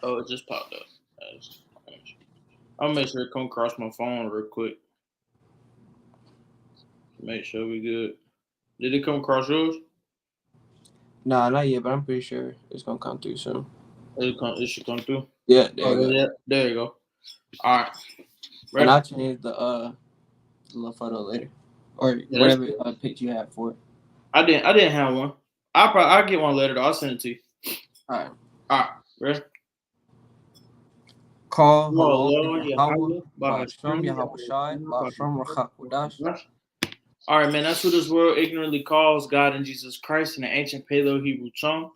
Oh, it just popped up. I'll make sure it come across my phone real quick. Make sure we good. Did it come across yours? Nah, not yet, but I'm pretty sure it's gonna come through soon. It should come through. Yeah, there Oh you go. yeah, there you go. All right. And I'll change the little photo later, or whatever picture you have for it. I didn't have one. I'll get one later though. I'll send it to you. All right. All right. Ready? Call hello Yahweh Ba'ashem Yahweh Shai Ba'ashem Rachakudash. All right, man. That's who this world ignorantly calls God and Jesus Christ in the ancient Paleo Hebrew tongue.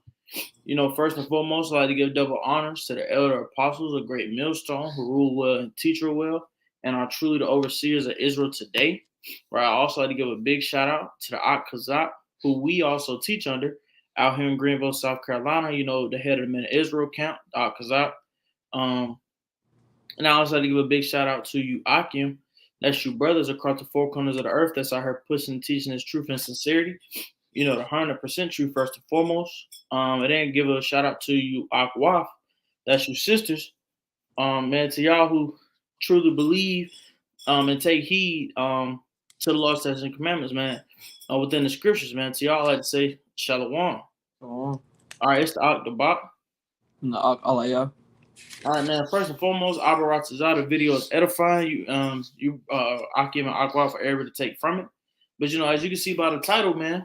You know, first and foremost, I'd like to give double honors to the elder apostles, a great millstone who rule well and teach well, and are truly the overseers of Israel today. Where I also like to give a big shout out to the Ak Kazak, who we also teach under out here in Greenville, South Carolina. You know, the head of the Men of Israel camp, Ak Kazak. And I also like to give a big shout out to you, Akim. That's you brothers across the four corners of the earth that's out here pushing and teaching this truth and sincerity. You know, the 100% truth first and foremost. And then give a shout out to you, Akwaf. That's your sisters. Man, to y'all who truly believe and take heed to the law, statutes, and commandments, man, within the scriptures, man. To y'all, I like to say shalom. All right, it's the Ak the Bak. Alaya. All right, man. First and foremost, Abaratazah, the video is edifying. Akim and Aqua for everybody to take from it. But you know, as you can see by the title, man,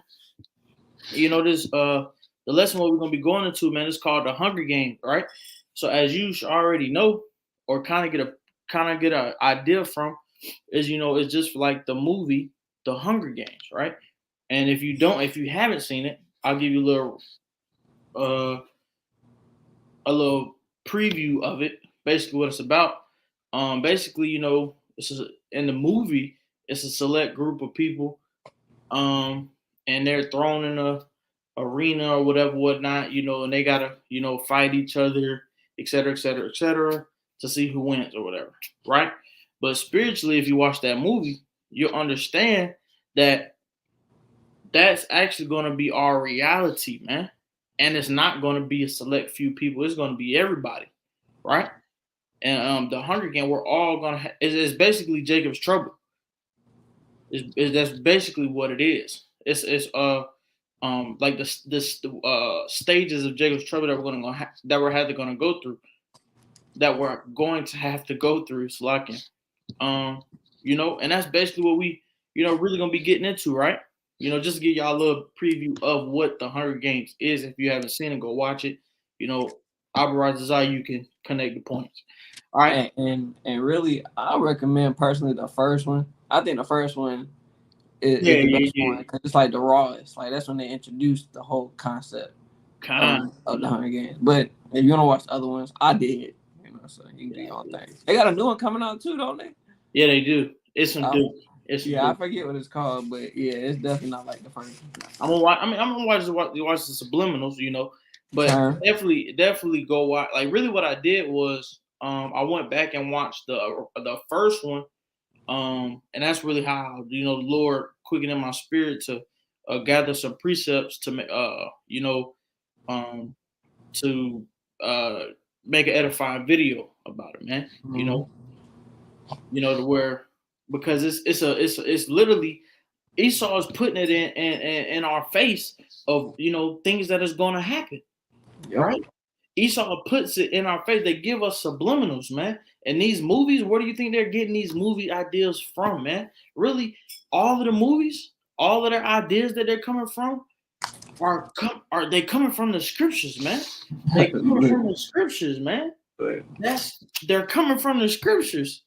you know this the lesson what we're gonna be going into, man, is called the Hunger Games, right? So as you should already know, or kind of get an idea from, is it's just like the movie, The Hunger Games, right? And if you haven't seen it, I'll give you a little preview of it, basically what it's about. Basically, in the movie, it's a select group of people, and they're thrown in a arena or whatnot, and they gotta, fight each other, et cetera, to see who wins or whatever, right? But spiritually, if you watch that movie, you'll understand that that's actually going to be our reality, man. And it's not going to be a select few people. It's going to be everybody, right? And the Hunger Game, we're all going to it's basically Jacob's Trouble. That's basically what it is. It's like the stages of Jacob's Trouble that we're going to go through. That we're going to have to go through. So like, and that's basically what we, really going to be getting into, right? Just to give y'all a little preview of what the Hunger Games is. If you haven't seen it, go watch it. Abarazazai, you can connect the points. All right. And really, I recommend personally the first one. I think the first one is the best one because it's like the rawest. Like that's when they introduced the whole concept of the Hunger Games. But if you want to watch the other ones, I did. So you can do your own thing. They got a new one coming out too, don't they? Yeah, they do. It's some dude. I forget what it's called, but yeah, it's definitely not like the first one. I'm gonna watch the subliminals, but definitely go watch. Like really, what I did was I went back and watched the first one, and that's really how the Lord quickened in my spirit to gather some precepts to make an edifying video about it, man. Mm-hmm. To where. Because it's literally Esau is putting it in our face of things that is going to happen, right? Esau puts it in our face. They give us subliminals, man. And these movies, where do you think they're getting these movie ideas from, man? Really, all of the movies, all of their ideas that they're coming from are they coming from the scriptures, man? They coming from the scriptures, man. They're coming from the scriptures,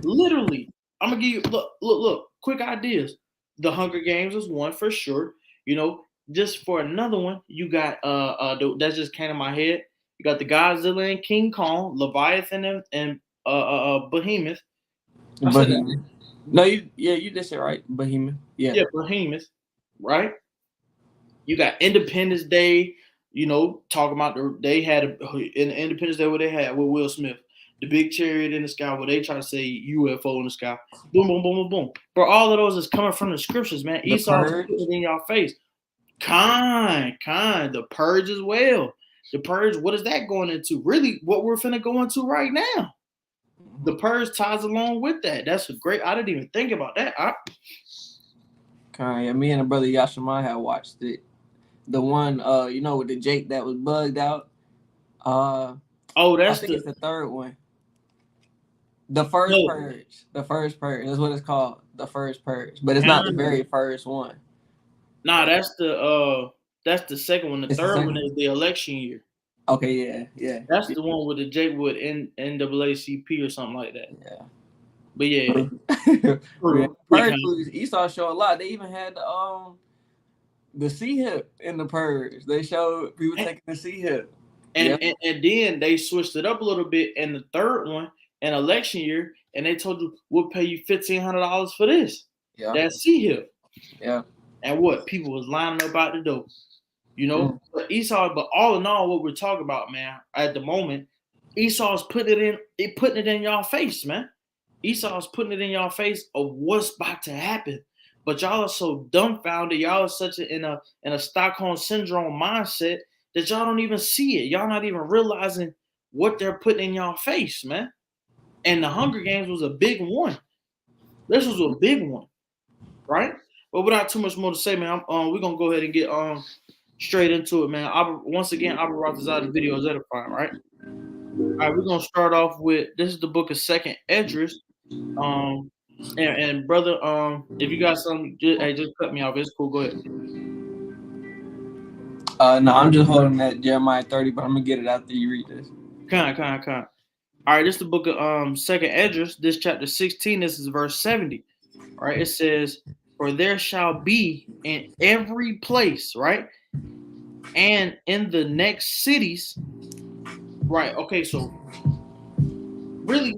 literally. I'm gonna give you look, quick ideas. The Hunger Games is one for sure. Just for another one, you got that just came to my head. You got the Godzilla and King Kong, Leviathan and Behemoth. Behemoth. No, you did say right. Behemoth. Yeah, Behemoth. Right. You got Independence Day. Talking about they had in Independence Day what they had with Will Smith. The big chariot in the sky where they try to say UFO in the sky. Boom, boom, boom, boom, boom. But all of those is coming from the scriptures, man. Esau's putting it in your face. Kind. The Purge as well. The purge, what is that going into? Really, what we're finna go into right now. The purge ties along with that. That's a great. I didn't even think about that. Okay, me and the brother Yashima had watched it. The one, with the Jake that was bugged out. It's the third one. The first purge. The first purge. That's what it's called. The first purge. But it's not the very first one. Nah, that's the second one. The third one is the election year. Okay, yeah. That's the one with the Jake Wood NAACP or something like that. Yeah. But yeah. Purge movies, Esau show a lot. They even had the C-hip in the purge. They showed people taking the C-hip. And then they switched it up a little bit in the third one, an election year, and they told you we'll pay you $1,500 for this. Yeah. That's C-hip. Yeah. And what? People was lining up out the door. But Esau, but all in all, what we're talking about, man, at the moment, Esau's putting it in y'all face, man. Esau's putting it in y'all face of what's about to happen. But y'all are so dumbfounded. Y'all are such in a Stockholm syndrome mindset that y'all don't even see it. Y'all not even realizing what they're putting in y'all face, man. And the Hunger Games was a big one. This was a big one, right? But without too much more to say, man, we're gonna go ahead and get straight into it, man. Once again, Abaratazada video is edifying, right? All right, we're gonna start off with this is the book of 2nd Esdras. And brother, if you got something, just cut me off. It's cool. Go ahead. No, I'm just holding that Jeremiah 30, but I'm gonna get it after you read this. Kind. All right, this is the book of 2nd Esdras. This chapter 16. This is verse 70. All right, it says, "For there shall be in every place, right, and in the next cities." Right. Okay. So really,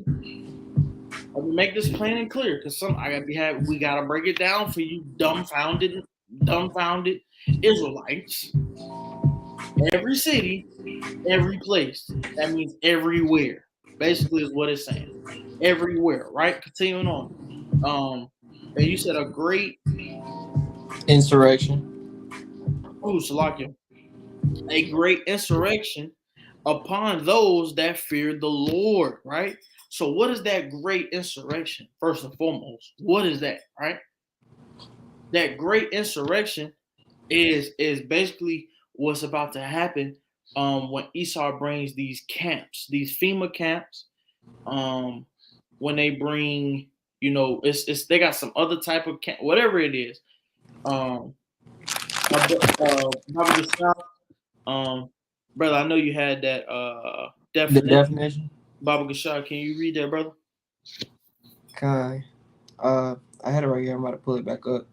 let me make this plain and clear, because we gotta break it down for you dumbfounded Israelites. Every city, every place. That means everywhere. Basically, is what it's saying. Everywhere, right? Continuing on. And you said a great insurrection. Oh, Salakia. A great insurrection upon those that fear the Lord, right? So what is that great insurrection? First and foremost, what is that, right? That great insurrection is basically what's about to happen when Esau brings these camps, these FEMA camps, when they bring, it's they got some other type of camp, whatever it is. Brother, I know you had that definition. Baba Gashar, can you read that, brother? Okay. I had it right here. I'm about to pull it back up.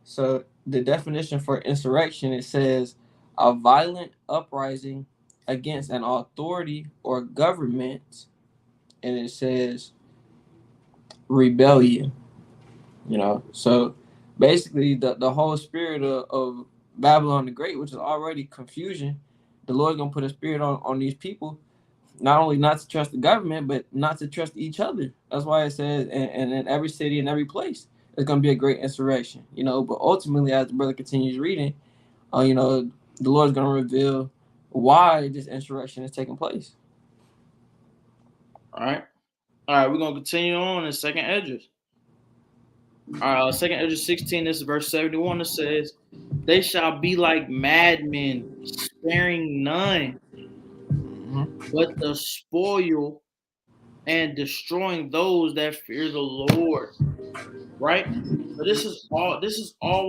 So the definition for insurrection, it says a violent uprising against an authority or government, and it says rebellion. So basically the whole spirit of Babylon the Great, which is already confusion, the Lord's gonna put a spirit on these people, not only not to trust the government, but not to trust each other. That's why it says, and in every city and every place, it's gonna be a great insurrection. But ultimately, as the brother continues reading, the Lord's gonna reveal why this insurrection is taking place. All right, we're gonna continue on in 2nd Esdras. 2nd Esdras 16, this is verse 71. It says, "They shall be like madmen, sparing none, but the spoil and destroying those that fear the Lord." Right? So this is all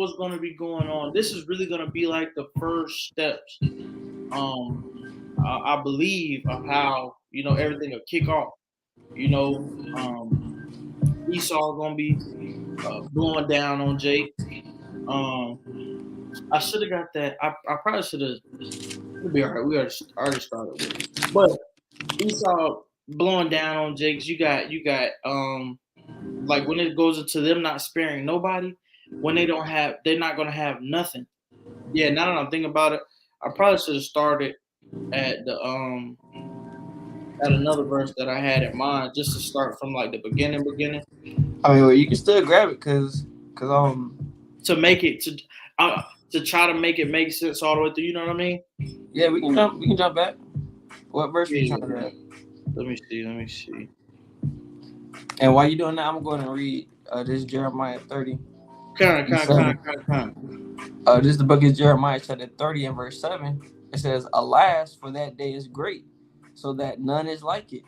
what's going to be going on. This is really going to be like the first steps, I believe, of how everything will kick off. Esau gonna be blowing down on Jake. I should have got that. I probably should have. It'll be all right. We already started with it. But Esau blowing down on Jake. You got like when it goes into them not sparing nobody, when they're not gonna have nothing. Yeah, now that I'm thinking about it, I probably should have started at the at another verse that I had in mind, just to start from like the beginning. I mean, well, you can still grab it because to make it to to try to make it make sense all the way through. You know what I mean? Yeah, we can jump back. What verse are you trying to read? Let me see. And while you're doing that, I'm going to read this Jeremiah 30. This is the book of Jeremiah chapter 30 and verse 7. It says, "Alas, for that day is great, so that none is like it.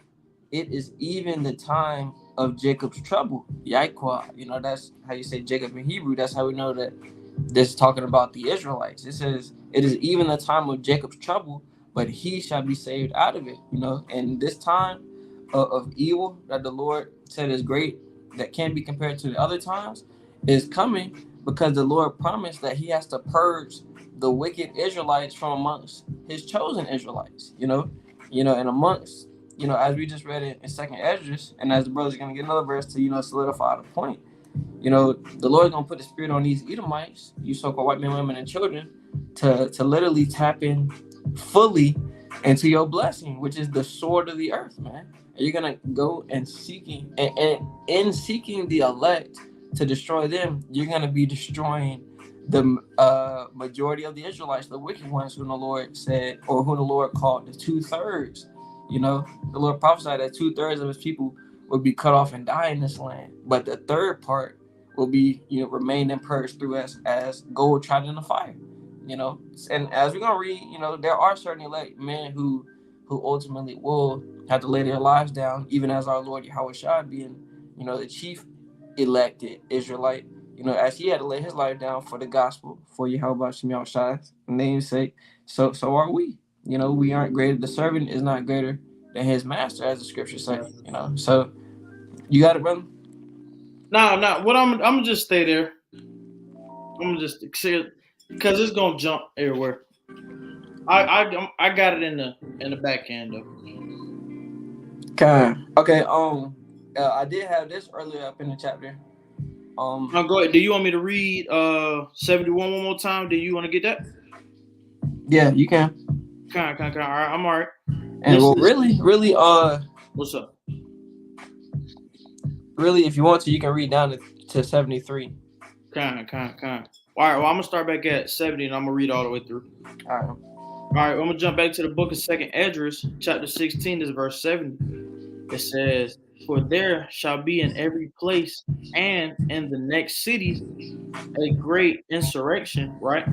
It is even the time of Jacob's trouble." Yaiqua, you know, that's how you say Jacob in Hebrew. That's how we know that this is talking about the Israelites. It says, "It is even the time of Jacob's trouble, but he shall be saved out of it." You know, and this time of evil that the Lord said is great, that can't be compared to the other times, is coming because the Lord promised that he has to purge the wicked Israelites from amongst his chosen Israelites, you know, and amongst, you know, as we just read it in 2nd Esdras, and as the brother's going to get another verse to, you know, solidify the point, you know, the Lord's going to put the spirit on these Edomites, you so-called white men, women, and children, to literally tap in fully into your blessing, which is the sword of the earth, man. And you're going to go and seeking, and in seeking the elect to destroy them, you're going to be destroying the majority of the Israelites, the wicked ones, whom the Lord said, or who the Lord called the 2/3. You know, the Lord prophesied that 2/3 of his people would be cut off and die in this land, but the third part will be, you know, remain and purged through us as gold tried in the fire. You know, and as we're gonna read, you know, there are certain elect men who ultimately will have to lay their lives down, even as our Lord Yahushua being, you know, the chief elected Israelite, you know, as he had to lay his life down for the gospel, for Yahushua's namesake. So are we. You know, we aren't greater. The servant is not greater than his master, as the scriptures say. You know, so you got it, brother. No. What I'm gonna just stay there. I'm gonna just see it because it's gonna jump everywhere. I got it in the back end though. Okay. I did have this earlier up in the chapter. Now go ahead. Do you want me to read 71 one more time? Do you want to get that? Yeah, you can. All right, I'm all right. And really, what's up? Really, if you want to, you can read down to 73. All right, well, I'm gonna start back at 70 and I'm gonna read all the way through. All right, I'm gonna jump back to the book of 2nd Esdras, chapter 16, this is verse 70. It says, "For there shall be in every place and in the next cities a great insurrection," right?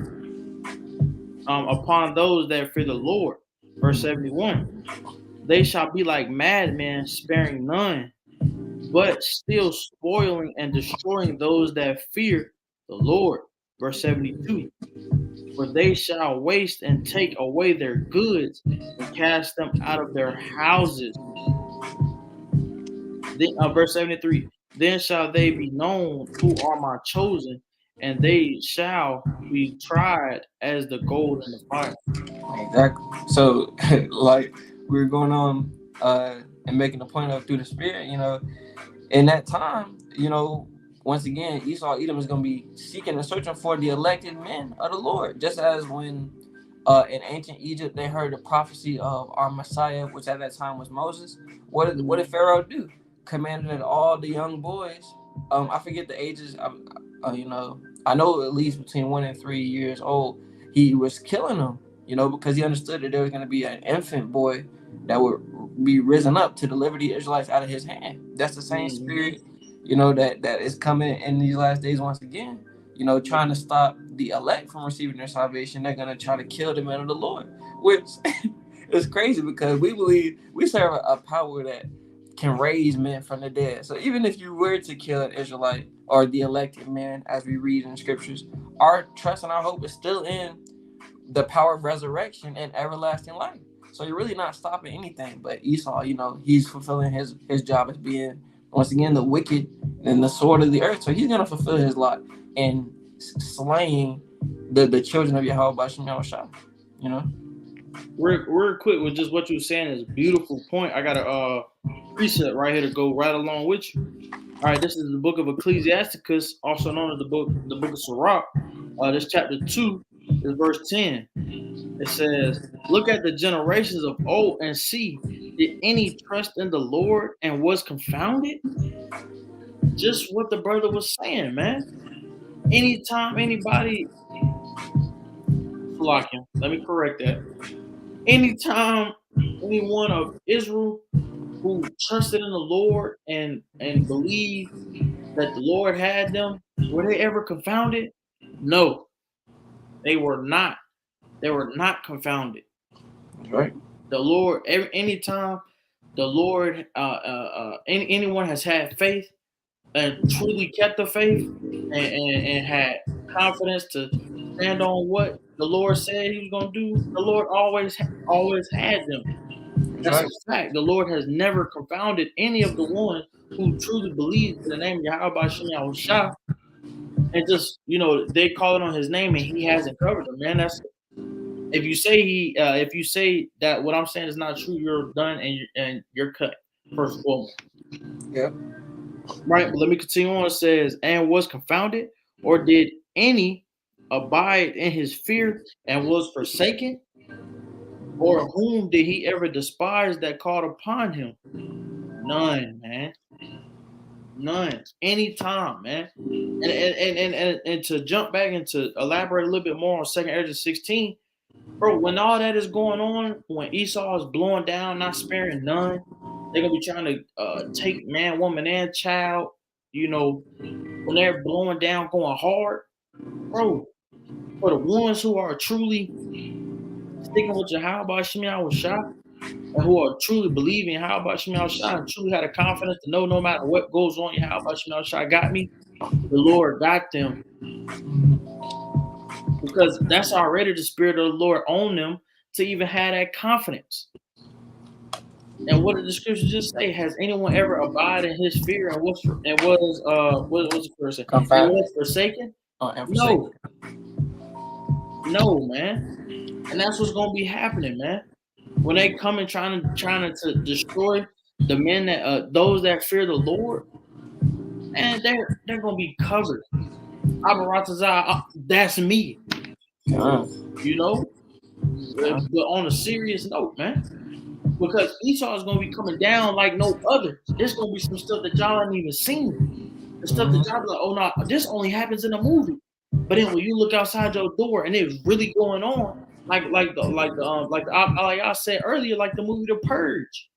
Upon those that fear the Lord. Verse 71. "They shall be like madmen, sparing none, but still spoiling and destroying those that fear the Lord." Verse 72. "For they shall waste and take away their goods and cast them out of their houses." Then, verse 73. "Then shall they be known who are my chosen, and they shall be tried as the gold in the fire." Exactly. So, like we're going on and making a point of through the spirit, you know, in that time, you know, once again, Esau Edom is going to be seeking and searching for the elected men of the Lord, just as when in ancient Egypt they heard the prophecy of our Messiah, which at that time was Moses. What did Pharaoh do? Commanded that all the young boys, I forget the ages, you know, I know at least between 1 and 3 years old, he was killing them, you know, because he understood that there was going to be an infant boy that would be risen up to deliver the Israelites out of his hand. That's the same spirit, you know, that is coming in these last days once again, you know, trying to stop the elect from receiving their salvation. They're going to try to kill the men of the Lord, which is crazy because we believe we serve a power that can raise men from the dead. So even if you were to kill an Israelite or the elected man, as we read in scriptures, our trust and our hope is still in the power of resurrection and everlasting life. So you're really not stopping anything. But Esau, you know, he's fulfilling his job as being, once again, the wicked and the sword of the earth. So he's going to fulfill his lot in slaying the children of Yahweh B'Shem Yahushua, you know? Real quick with just what you were saying is a beautiful point. I got a precept right here to go right along with you. All right, this is the book of Ecclesiasticus, also known as the book of Sirach. This chapter 2 is verse 10. It says, "Look at the generations of old and see, did any trust in the Lord and was confounded?" Just what the brother was saying, man. Anytime anybody Salakia, let me correct that. Anytime anyone of Israel who trusted in the Lord and believed that the Lord had them, were they ever confounded? No, they were not. They were not confounded. Right. The Lord, anytime the Lord, anyone has had faith and truly kept the faith and had confidence to stand on what the Lord said He was going to do, the Lord always had them. That's a fact. The Lord has never confounded any of the ones who truly believe in the name of Yahweh Shem Yahushua, and just they call it on His name and He hasn't covered them. Man, that's if you say that what I'm saying is not true, you're done and you're cut. First of all, yep. Right. But let me continue on. It says, and was confounded, or did any abide in his fear and was forsaken? Or whom did he ever despise that called upon him? None, man. None. Anytime, man. And to jump back and to elaborate a little bit more on 2nd Ezra 16, bro, when all that is going on, when Esau is blowing down, not sparing none, they're gonna be trying to take man, woman, and child. When they're blowing down, going hard, bro. For the ones who are truly sticking with Yahweh Shem Yahushua and who are truly believing Yahweh Shem Yahushua and truly had a confidence to know no matter what goes on, Yahweh Shem Yahushua got me. The Lord got them. Because that's already the Spirit of the Lord on them to even have that confidence. And what did the scripture just say? Has anyone ever abided in his fear and was the person? And was forsaken? No. No, man. And that's what's gonna be happening, man. When they come and trying to destroy the men that those that fear the Lord, and they're gonna be covered. Abaratazah, that's me. But on a serious note, man, because Esau is gonna be coming down like no other. There's gonna be some stuff that y'all haven't even seen. The stuff that y'all be like, oh no, this only happens in a movie. But then when you look outside your door and it's really going on, like I said earlier, like the movie The Purge.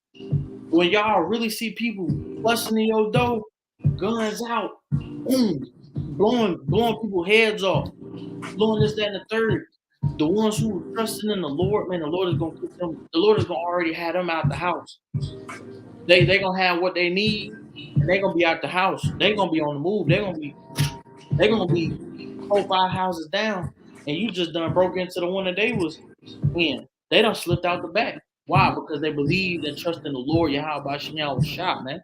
When y'all really see people busting in your door, guns out, boom, blowing people's heads off, blowing this, that, and the third. The ones who are trusting in the Lord, man, the Lord is gonna put them. The Lord is gonna already have them out the house. They gonna have what they need, and they gonna be out the house. They gonna be on the move. They gonna be 4-5 houses down, and you just done broke into the one that they was in. They done slipped out the back. Why? Because they believed and trust in the Lord Yahweh Shem Yahushua, man.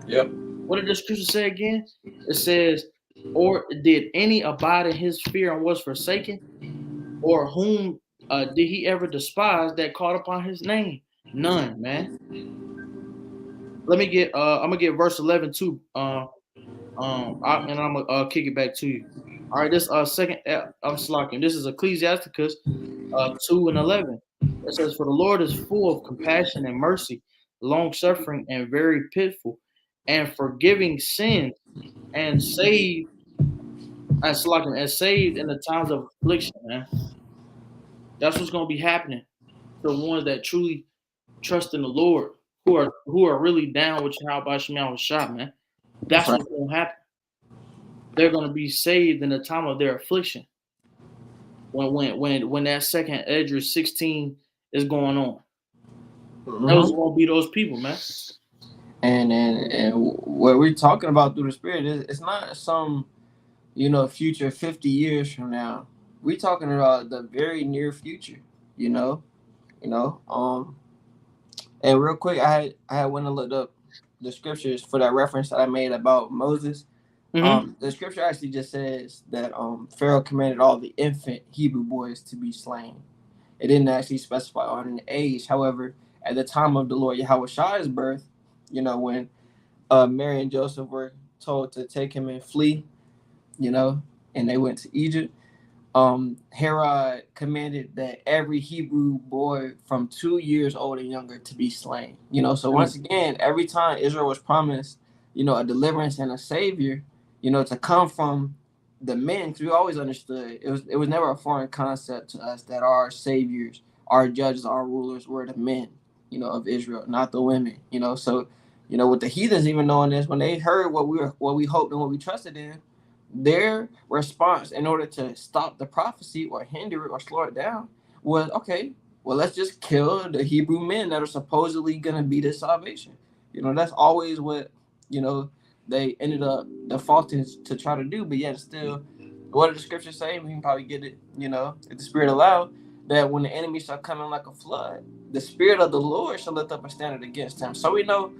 Yep. What did the scripture say again? It says, or did any abide in his fear and was forsaken? Or whom did he ever despise that called upon his name? None, man. Let me get I'm gonna get verse 11 too. And I'm gonna kick it back to you. All right, this second I'm slacking. This is Ecclesiasticus 2:11. It says, for the Lord is full of compassion and mercy, long suffering and very pitiful, and forgiving sins, and saved in the times of affliction, man. That's what's gonna be happening to the ones that truly trust in the Lord, who are really down with Yahweh Shem Yahushua, man. That's what's gonna happen. They're gonna be saved in the time of their affliction. When that 2nd Ezra 16 is going on. Those won't be those people, man. And what we're talking about through the Spirit it's not some future 50 years from now. We're talking about the very near future, And real quick, I had went and looked up the scriptures for that reference that I made about Moses. The scripture actually just says that Pharaoh commanded all the infant Hebrew boys to be slain. It didn't actually specify on an age. However, at the time of the Lord Yahushua's birth, when Mary and Joseph were told to take him and flee, and they went to Egypt, Herod commanded that every Hebrew boy from 2 years old and younger to be slain. So once again, every time Israel was promised, a deliverance and a savior, to come from the men, because we always understood it was never a foreign concept to us that our saviors, our judges, our rulers were the men, of Israel, not the women. So, with the heathens even knowing this, when they heard what we hoped and what we trusted in, their response in order to stop the prophecy or hinder it or slow it down was, okay, well, let's just kill the Hebrew men that are supposedly going to be the salvation. That's always what, they ended up defaulting to try to do. But yet still, what did the scriptures say? We can probably get it, if the Spirit allow, that when the enemy shall come in like a flood, the Spirit of the Lord shall lift up a standard against him. So we know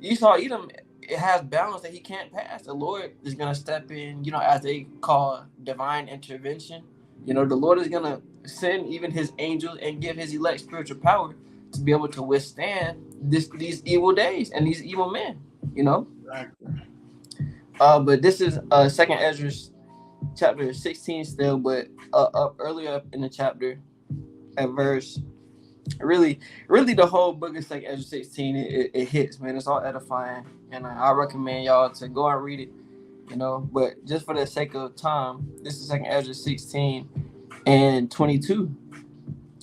Esau, Edom, it has balance that he can't pass. The Lord is going to step in, as they call divine intervention. The Lord is going to send even his angels and give his elect spiritual power to be able to withstand these evil days and these evil men, Exactly. But this is Second Ezra chapter 16 still, but up earlier up in the chapter at verse, really the whole book is like Ezra 16. It hits, man. It's all edifying, and I recommend y'all to go and read it, but just for the sake of time, this is Second Ezra 16 and 22.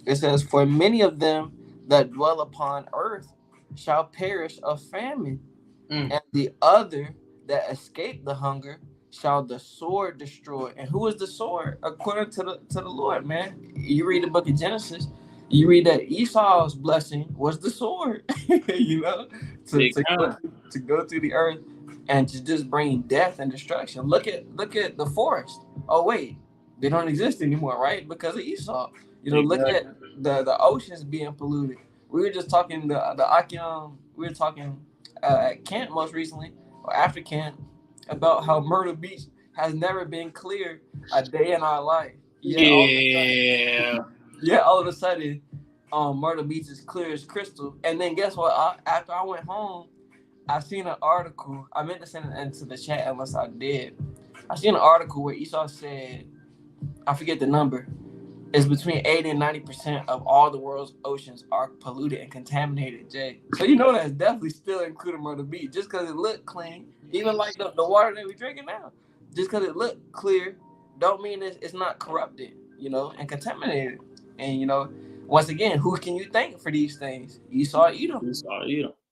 It says, for many of them that dwell upon earth shall perish of famine, and the other that escape the hunger shall the sword destroy. And who is the sword? According to the Lord, man. You read the book of Genesis, you read that Esau's blessing was the sword, to go through the earth and to just bring death and destruction. Look at the forest. Oh wait, they don't exist anymore, right? Because of Esau. Look at the oceans being polluted. We were just talking the Akim. We were talking at camp most recently, or after camp, about how Myrtle Beach has never been clear a day in our life. All of a sudden, Myrtle Beach is clear as crystal. And then guess what? After I went home, I seen an article. I meant to send it into the chat unless I did. I seen an article where Esau said, I forget the number, it's between 80 and 90% of all the world's oceans are polluted and contaminated, Jay. So that's definitely still including Myrtle Beach. Just because it looked clean, even like the water that we're drinking now, just because it looked clear, don't mean it's not corrupted, and contaminated. And once again, who can you thank for these things? Esau, Edom.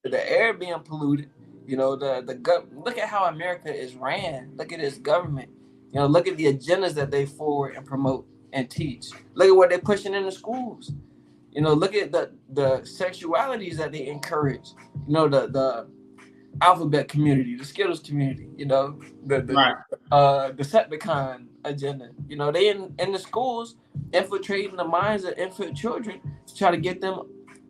The air being polluted. Look at how America is ran. Look at its government. Look at the agendas that they forward and promote and teach. Look at what they're pushing in the schools. Look at the sexualities that they encourage. The alphabet community, the Skittles community. The Decepticon agenda. They in the schools infiltrating the minds of infant children to try to get them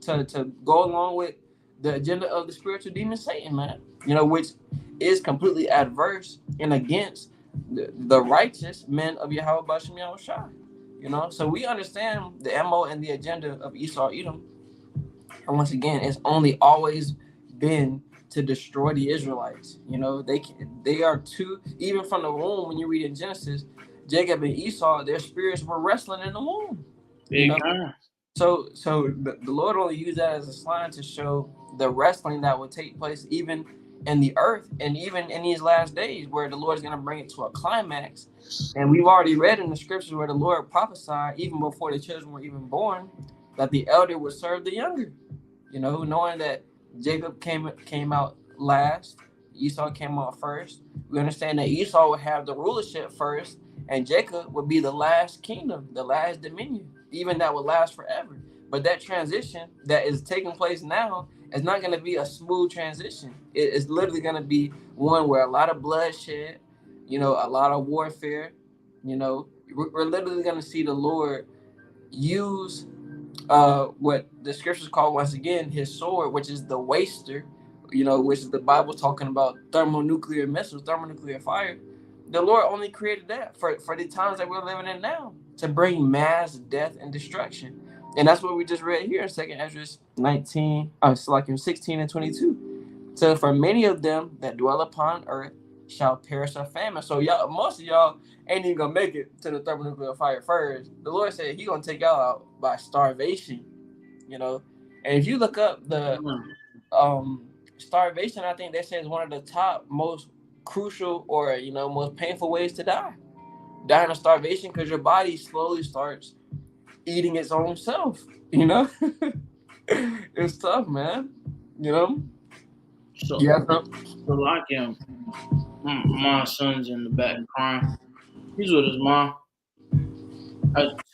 to go along with the agenda of the spiritual demon Satan, man. Which is completely adverse and against the righteous men of Yahweh Bashem Yahushua. So we understand the MO and the agenda of Esau Edom. And once again, it's only always been to destroy the Israelites. They are two, even from the womb, when you read in Genesis, Jacob and Esau, their spirits were wrestling in the womb. So the Lord only used that as a sign to show the wrestling that would take place even in the earth and even in these last days, where the Lord is going to bring it to a climax. And we've already read in the scriptures where the Lord prophesied, even before the children were even born, that the elder would serve the younger. Knowing that Jacob came out last, Esau came out first. We understand that Esau would have the rulership first, and Jacob would be the last kingdom, the last dominion, even that would last forever. But that transition that is taking place now is not going to be a smooth transition. It's literally going to be one where a lot of bloodshed, a lot of warfare. We're literally going to see the Lord use what the scriptures call, once again, his sword, which is the waster, which is the Bible talking about thermonuclear missiles, thermonuclear fire. The Lord only created that for the times that we're living in now, to bring mass death and destruction. And that's what we just read here in 2 Ezra 16 and 22. So for many of them that dwell upon earth shall perish of famine. So y'all, most of y'all ain't even gonna make it to the thermonuclear fire first. The Lord said he gonna take y'all out by starvation. And if you look up the starvation, I think they say is one of the top most crucial or most painful ways to die. dying of starvation because your body slowly starts eating its own self. You know, it's tough, man. You know. So, Yeah. so like him, my son's in the back crying. He's with his mom.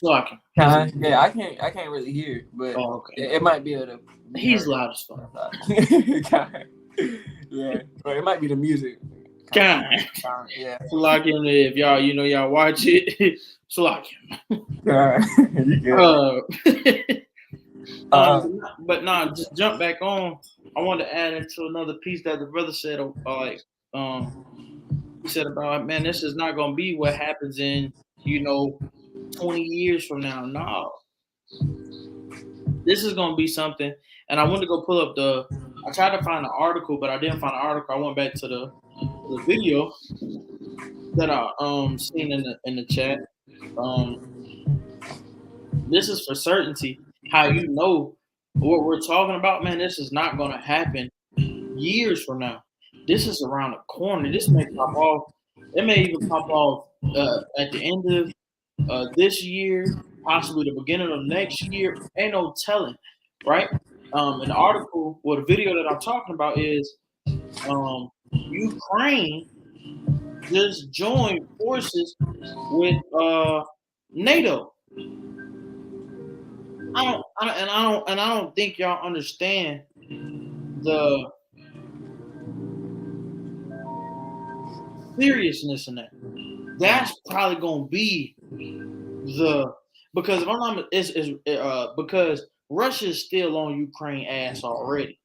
Like him. Yeah, I can't really hear, but it might be able to. He's loud as fuck. Yeah, but it might be the music. God. Yeah. Like him, if y'all watch it, so like him. But just jump back on. I wanted to add into another piece that the brother said. He said about, man, this is not gonna be what happens in 20 years from now. No, this is gonna be something. And I wanted to go pull up I tried to find an article, but I didn't find an article. I went back to the video that I seen in the chat. This is for certainty. How you know what we're talking about, man? This is not gonna happen years from now. This is around the corner. This may pop off. It may even pop off at the end of this year, possibly the beginning of next year. Ain't no telling, right? An article, the video that I'm talking about is Ukraine just joined forces with NATO. I don't think y'all understand the seriousness in that. That's probably gonna be because if I'm not, because Russia's still on Ukraine ass already.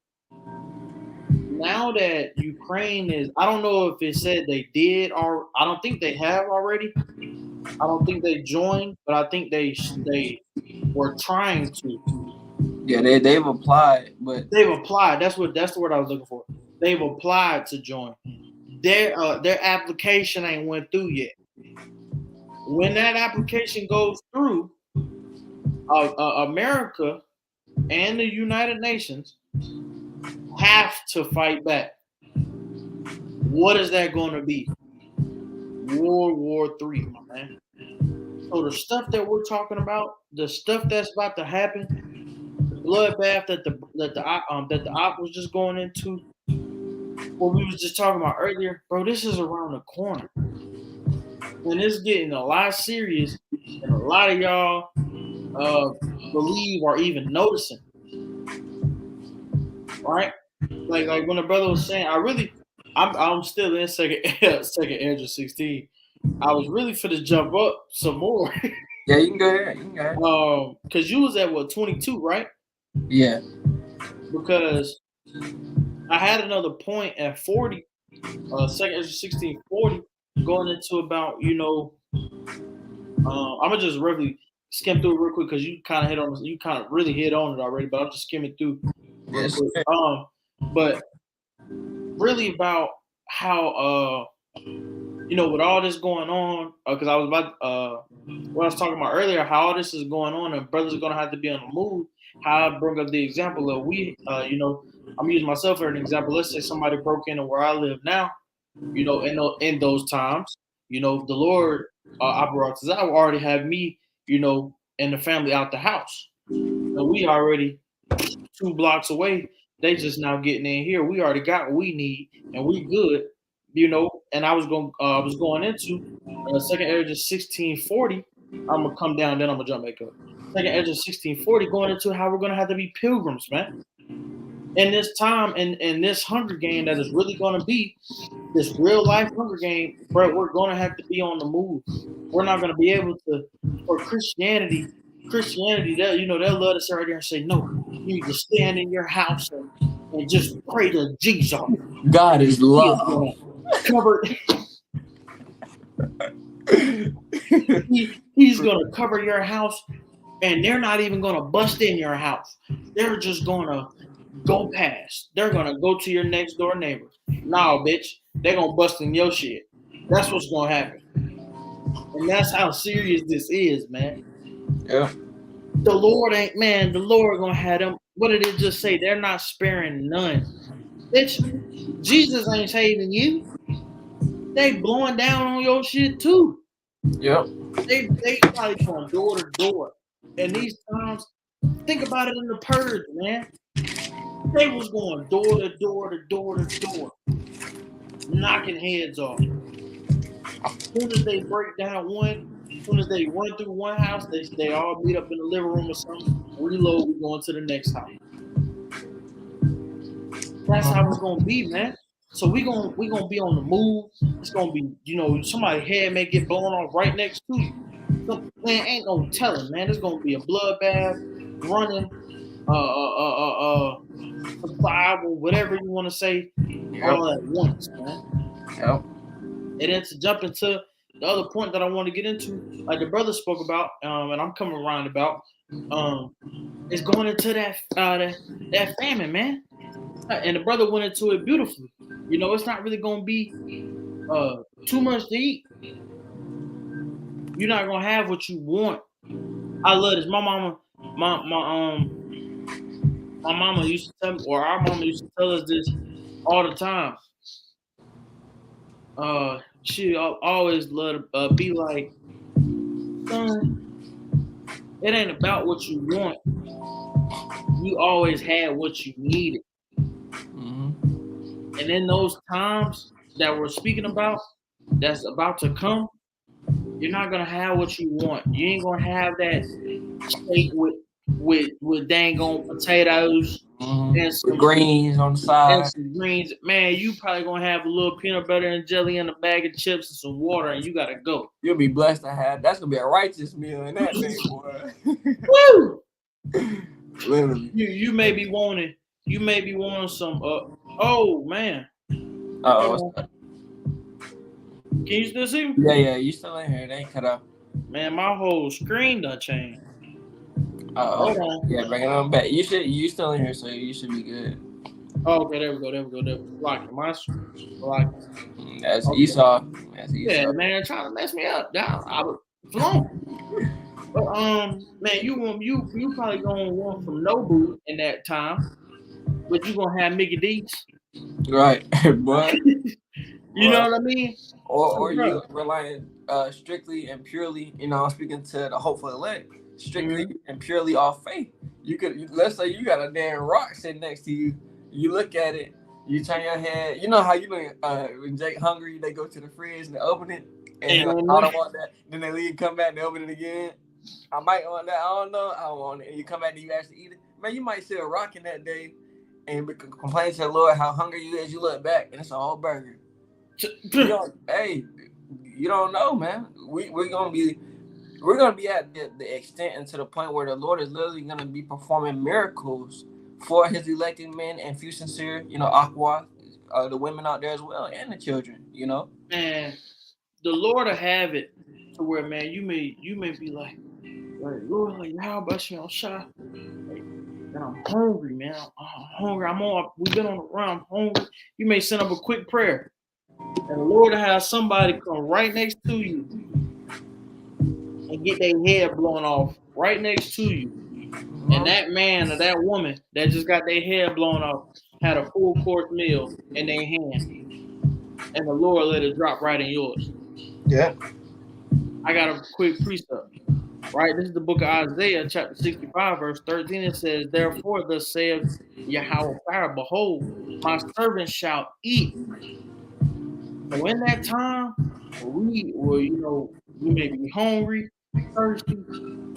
Now that Ukraine is, I don't know if it said they did, or I don't think they have already. I don't think they joined, but I think they were trying to. Yeah, they've applied, but they've applied. That's the word I was looking for. They've applied to join. Their application ain't went through yet. When that application goes through, America and the United Nations have to fight back. What is that going to be? World War III, my man. So the stuff that we're talking about, the stuff that's about to happen, the bloodbath that the op was just going into, what we was just talking about earlier, bro, this is around the corner. And it's getting a lot serious, and a lot of y'all believe or even noticing. Right? Like when the brother was saying, I'm still in second Andrew 16. I was really finna jump up some more. Yeah, you can go ahead. Because you was at 22, right? Yeah. Because I had another point at 40, second Andrew 16, 40, going into about, I'm gonna just really skim through it real quick because you kind of really hit on it already, but I'm just skimming through real quick. But really about how with all this going on, because I was about what I was talking about earlier, how all this is going on and brothers are gonna have to be on the move. How I bring up the example of I'm using myself as an example. Let's say somebody broke into where I live now, in those times, the Lord Abarat already have me, and the family out the house. We already 2 blocks away. They just now getting in here. We already got what we need, and we good, And I was going into second Ezra 16:40. I'm gonna come down, then I'm gonna jump back up. Second Ezra 16:40, going into how we're gonna have to be pilgrims, man. In this time, in this Hunger Game that is really gonna be this real life Hunger Game, bro. We're gonna have to be on the move. We're not gonna be able to. For Christianity, they'll love to sit right there and say, no, you need to stand in your house and just pray to Jesus. God is love. Cover. He's gonna cover your house, and they're not even gonna bust in your house. They're just gonna go past. They're gonna go to your next door neighbor. Nah, bitch, they're gonna bust in your shit. That's what's gonna happen. And that's how serious this is, man. Yeah. The Lord gonna have them. What did it just say? They're not sparing none. Bitch, Jesus ain't saving you. They blowing down on your shit too. Yep. They probably going door to door. And these times, think about it in the purge, man. They was going door to door to door to door, knocking heads off. As soon as they break down one, as soon as they run through one house, they all meet up in the living room or something. Reload, we going to the next house. That's how it's gonna be, man. So we gonna be on the move. It's gonna be, somebody's head may get blown off right next to you. So, man, ain't no telling, man. It's gonna be a bloodbath, running, survival, whatever you want to say, all at once, man. Yep. And then to jump into the other point that I want to get into, like the brother spoke about, and I'm coming around about, is going into that famine, man. And the brother went into it beautifully. It's not really gonna be too much to eat. You're not gonna have what you want. I love this. My mama used to tell me, or our mama used to tell us this all the time. She always loved to be like, son, it ain't about what you want. You always had what you needed. Mm-hmm. And in those times that we're speaking about, that's about to come, you're not gonna have what you want. You ain't gonna have that steak with dang on potatoes and some greens on the side. And some greens. Man, you probably gonna have a little peanut butter and jelly and a bag of chips and some water, and you gotta go. You'll be blessed to have. That's gonna be a righteous meal in that thing, boy. Woo! Literally. You may be wanting some. Oh man. Oh. Can you still see me? Yeah, you still in here. They ain't cut off. Man, my whole screen done changed. Hold on. Yeah, bring it on back. You still in here, so you should be good. Oh, okay, there we go. Lock it. That's okay. Esau. Yeah, man, trying to mess me up. Down. I was flown. But man, you probably gonna want some Nobu in that time, but you gonna have Mickey D's. Right, but you know what I mean? Or you relying strictly and purely, I'm speaking to the hopeful elect, strictly and purely off faith. Let's say you got a damn rock sitting next to you. You look at it, you turn your head. You know how when Jake hungry, they go to the fridge and they open it, and I don't want that. Then they leave, come back, and they open it again. I might want that. I don't know. I want it. And you come back and you actually eat it. Man, you might see a rock in that day and complain to the Lord how hungry you is. You look back and it's a whole burger. Hey, you don't know, man. We're gonna be at the extent and to the point where the Lord is literally gonna be performing miracles for His elected men and few sincere, Aqua, the women out there as well, and the children. Man, the Lord will have it to where, man, you may be like Lord, like how about you on shot? And I'm hungry, man. I'm hungry. We've been on the run. I'm hungry. You may send up a quick prayer. And the Lord will have somebody come right next to you and get their head blown off right next to you. And that man or that woman that just got their head blown off had a full course meal in their hand. And the Lord let it drop right in yours. Yeah. I got a quick precept. Right? This is the book of Isaiah, chapter 65, verse 13. It says, therefore, thus saith Yahweh, behold, my servant shall eat. So in that time, we may be hungry, thirsty.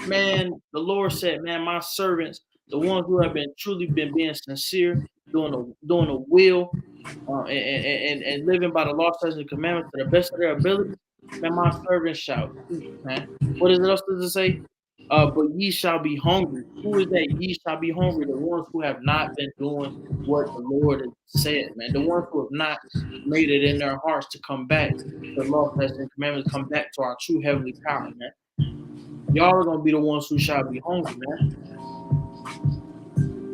Man, the Lord said, man, my servants, the ones who have truly been being sincere, doing the will, and living by the law, statutes, and commandments to the best of their ability, man, my servants shall eat, man. What else does it say? But ye shall be hungry. Who is that? Ye shall be hungry. The ones who have not been doing what the Lord has said, man. The ones who have not made it in their hearts to come back to the law, statutes, and commandments, come back to our true heavenly power, man. Y'all are gonna be the ones who shall be hungry, man.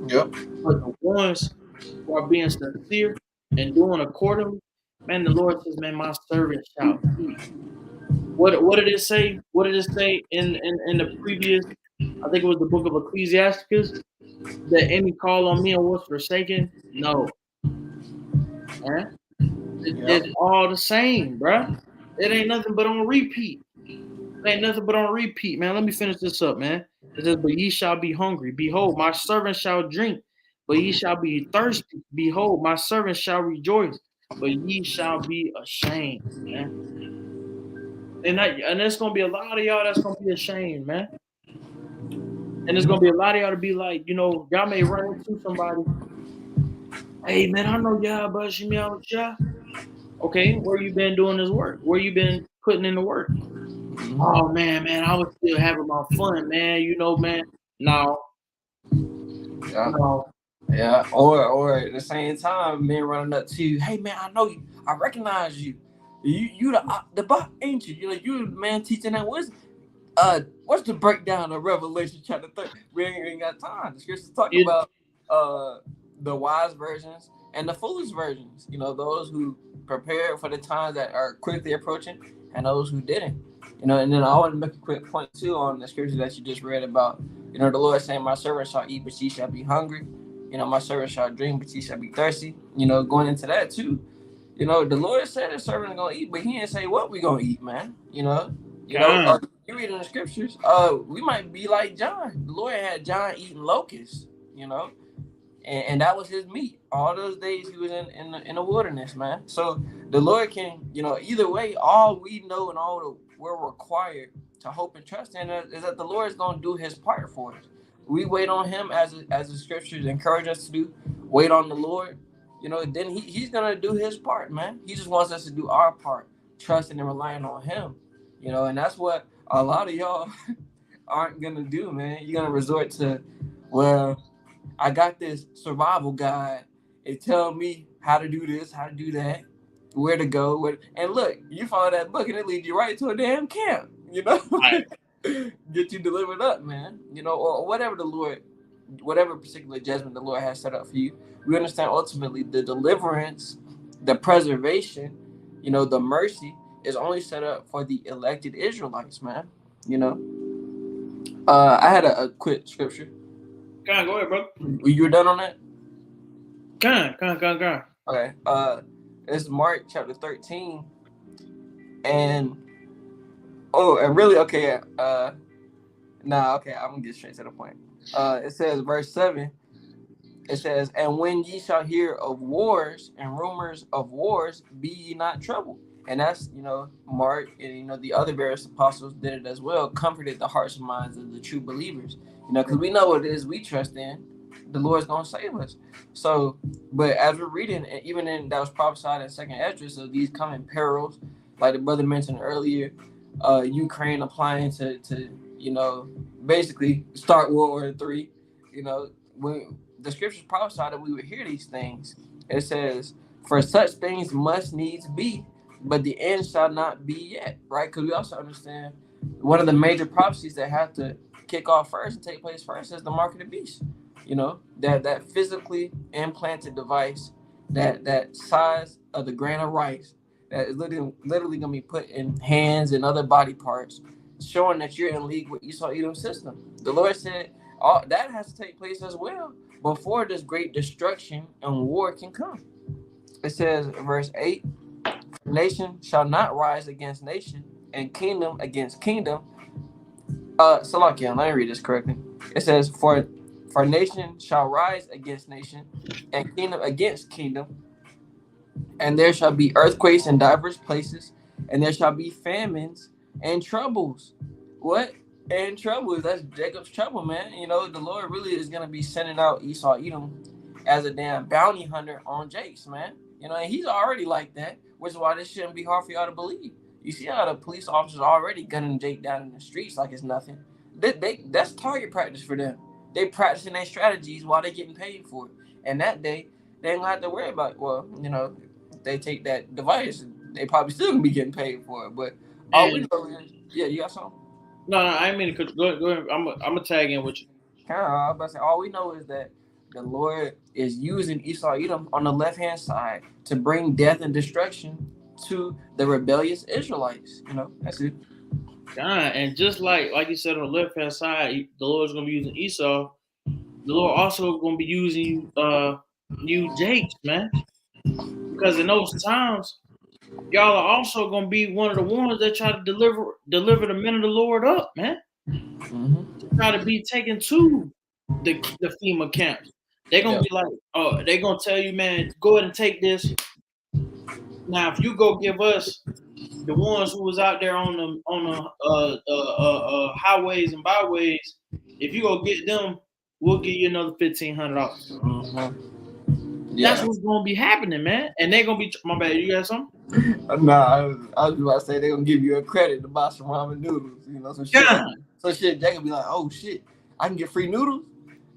Yep. But the ones who are being sincere and doing accordingly, man, the Lord says, man, my servant shall eat. What did it say? What did it say in the previous? I think it was the book of Ecclesiasticus. That any call on me and was forsaken? No. It's all the same, bruh. It ain't nothing but on repeat. ain't nothing but on repeat, man. Let me finish this up, man. It says, but ye shall be hungry. Behold, my servant shall drink, but ye shall be thirsty. Behold, my servant shall rejoice, but ye shall be ashamed, man. And there's gonna be a lot of y'all that's gonna be ashamed, man. And there's gonna be a lot of y'all to be like, y'all may run into somebody. Hey, man, I know y'all, but me out, y'all. Okay, where you been doing this work? Where you been putting in the work? Oh man, I was still having my fun, man. Man. No. Yeah. No. Yeah. Or at the same time, men running up to you, hey man, I know you, I recognize you. You the bot, ain't you? You the man teaching that wisdom. What's the breakdown of Revelation chapter 3? We ain't got time. The scriptures talk about the wise versions and the foolish versions. Those who prepared for the times that are quickly approaching, and those who didn't. And then I want to make a quick point too on the scripture that you just read about. The Lord saying, "My servant shall eat, but ye shall be hungry. My servant shall drink, but ye shall be thirsty." Going into that too. The Lord said His servant is gonna eat, but He didn't say what we gonna eat, man. You read in the scriptures, we might be like John. The Lord had John eating locusts, and that was his meat. All those days he was in the wilderness, man. So the Lord can, either way, all we know and all that we're required to hope and trust in is that the Lord is going to do His part for us. We wait on Him as the scriptures encourage us to do. Wait on the Lord, then He's going to do His part, man. He just wants us to do our part, trusting and relying on Him, and that's what a lot of y'all aren't going to do, man. You're going to resort to, well, I got this survival guide. It tells me how to do this, how to do that, where to go. And look, you follow that book and it leads you right to a damn camp, Right. Get you delivered up, man. Or whatever whatever particular judgment the Lord has set up for you. We understand ultimately the deliverance, the preservation, the mercy is only set up for the elected Israelites, man. I had a quick scripture. Go ahead, bro. You were done on that? Go. Okay. It's Mark chapter 13. And really, okay. I'm gonna get straight to the point. It says, verse 7. It says, and when ye shall hear of wars and rumors of wars, be ye not troubled. And that's, Mark and, the other various apostles did it as well, comforted the hearts and minds of the true believers. Because we know what it is we trust in. The Lord's going to save us. So, but as we're reading, and even that was prophesied in 2nd Esdras, of these coming perils, like the brother mentioned earlier, Ukraine applying to basically start World War III, when the scriptures prophesied that we would hear these things. It says, for such things must needs be, but the end shall not be yet, right? Because we also understand one of the major prophecies that have to kick off first and take place first is the mark of the beast. That physically implanted device, that size of the grain of rice, that is literally going to be put in hands and other body parts, showing that you're in league with Esau Edom's system. The Lord said all that has to take place as well before this great destruction and war can come. It says, verse 8, nation shall not rise against nation, and kingdom against kingdom. Salakia, let me read this correctly. It says, for nation shall rise against nation, and kingdom against kingdom, and there shall be earthquakes in diverse places, and there shall be famines and troubles. What? And troubles, that's Jacob's trouble, man. The Lord really is going to be sending out Esau Edom as a damn bounty hunter on Jake's, man. And he's already like that, which is why this shouldn't be hard for y'all to believe. You see how the police officers already gunning Jake down in the streets like it's nothing. That's target practice for them. They practicing their strategies while they're getting paid for it. And that day, they ain't gonna have to worry about, if they take that device, they probably still gonna be getting paid for it. But all we know is, you got something? No, I didn't mean to go ahead. I'm gonna tag in with you. I was about to say, all we know is that the Lord is using Esau Edom on the left-hand side to bring death and destruction to the rebellious Israelites. That's it. God, and just like you said on the left-hand side, the Lord's gonna be using Esau. The Lord also gonna be using you, Jake, man. Because in those times, y'all are also gonna be one of the ones that try to deliver the men of the Lord up, man. To try to be taken to the FEMA camps. They're gonna be like, oh, they're gonna tell you, man, go ahead and take this. Now, if you go give us the ones who was out there on the highways and byways, if you go get them, we'll give you another $1,500. That's what's gonna be happening, man. And they're gonna be. My bad. You got something? Nah, I was about to say they're gonna give you a credit to buy some ramen noodles. You know, some shit. So shit, they gonna be like, oh shit, I can get free noodles.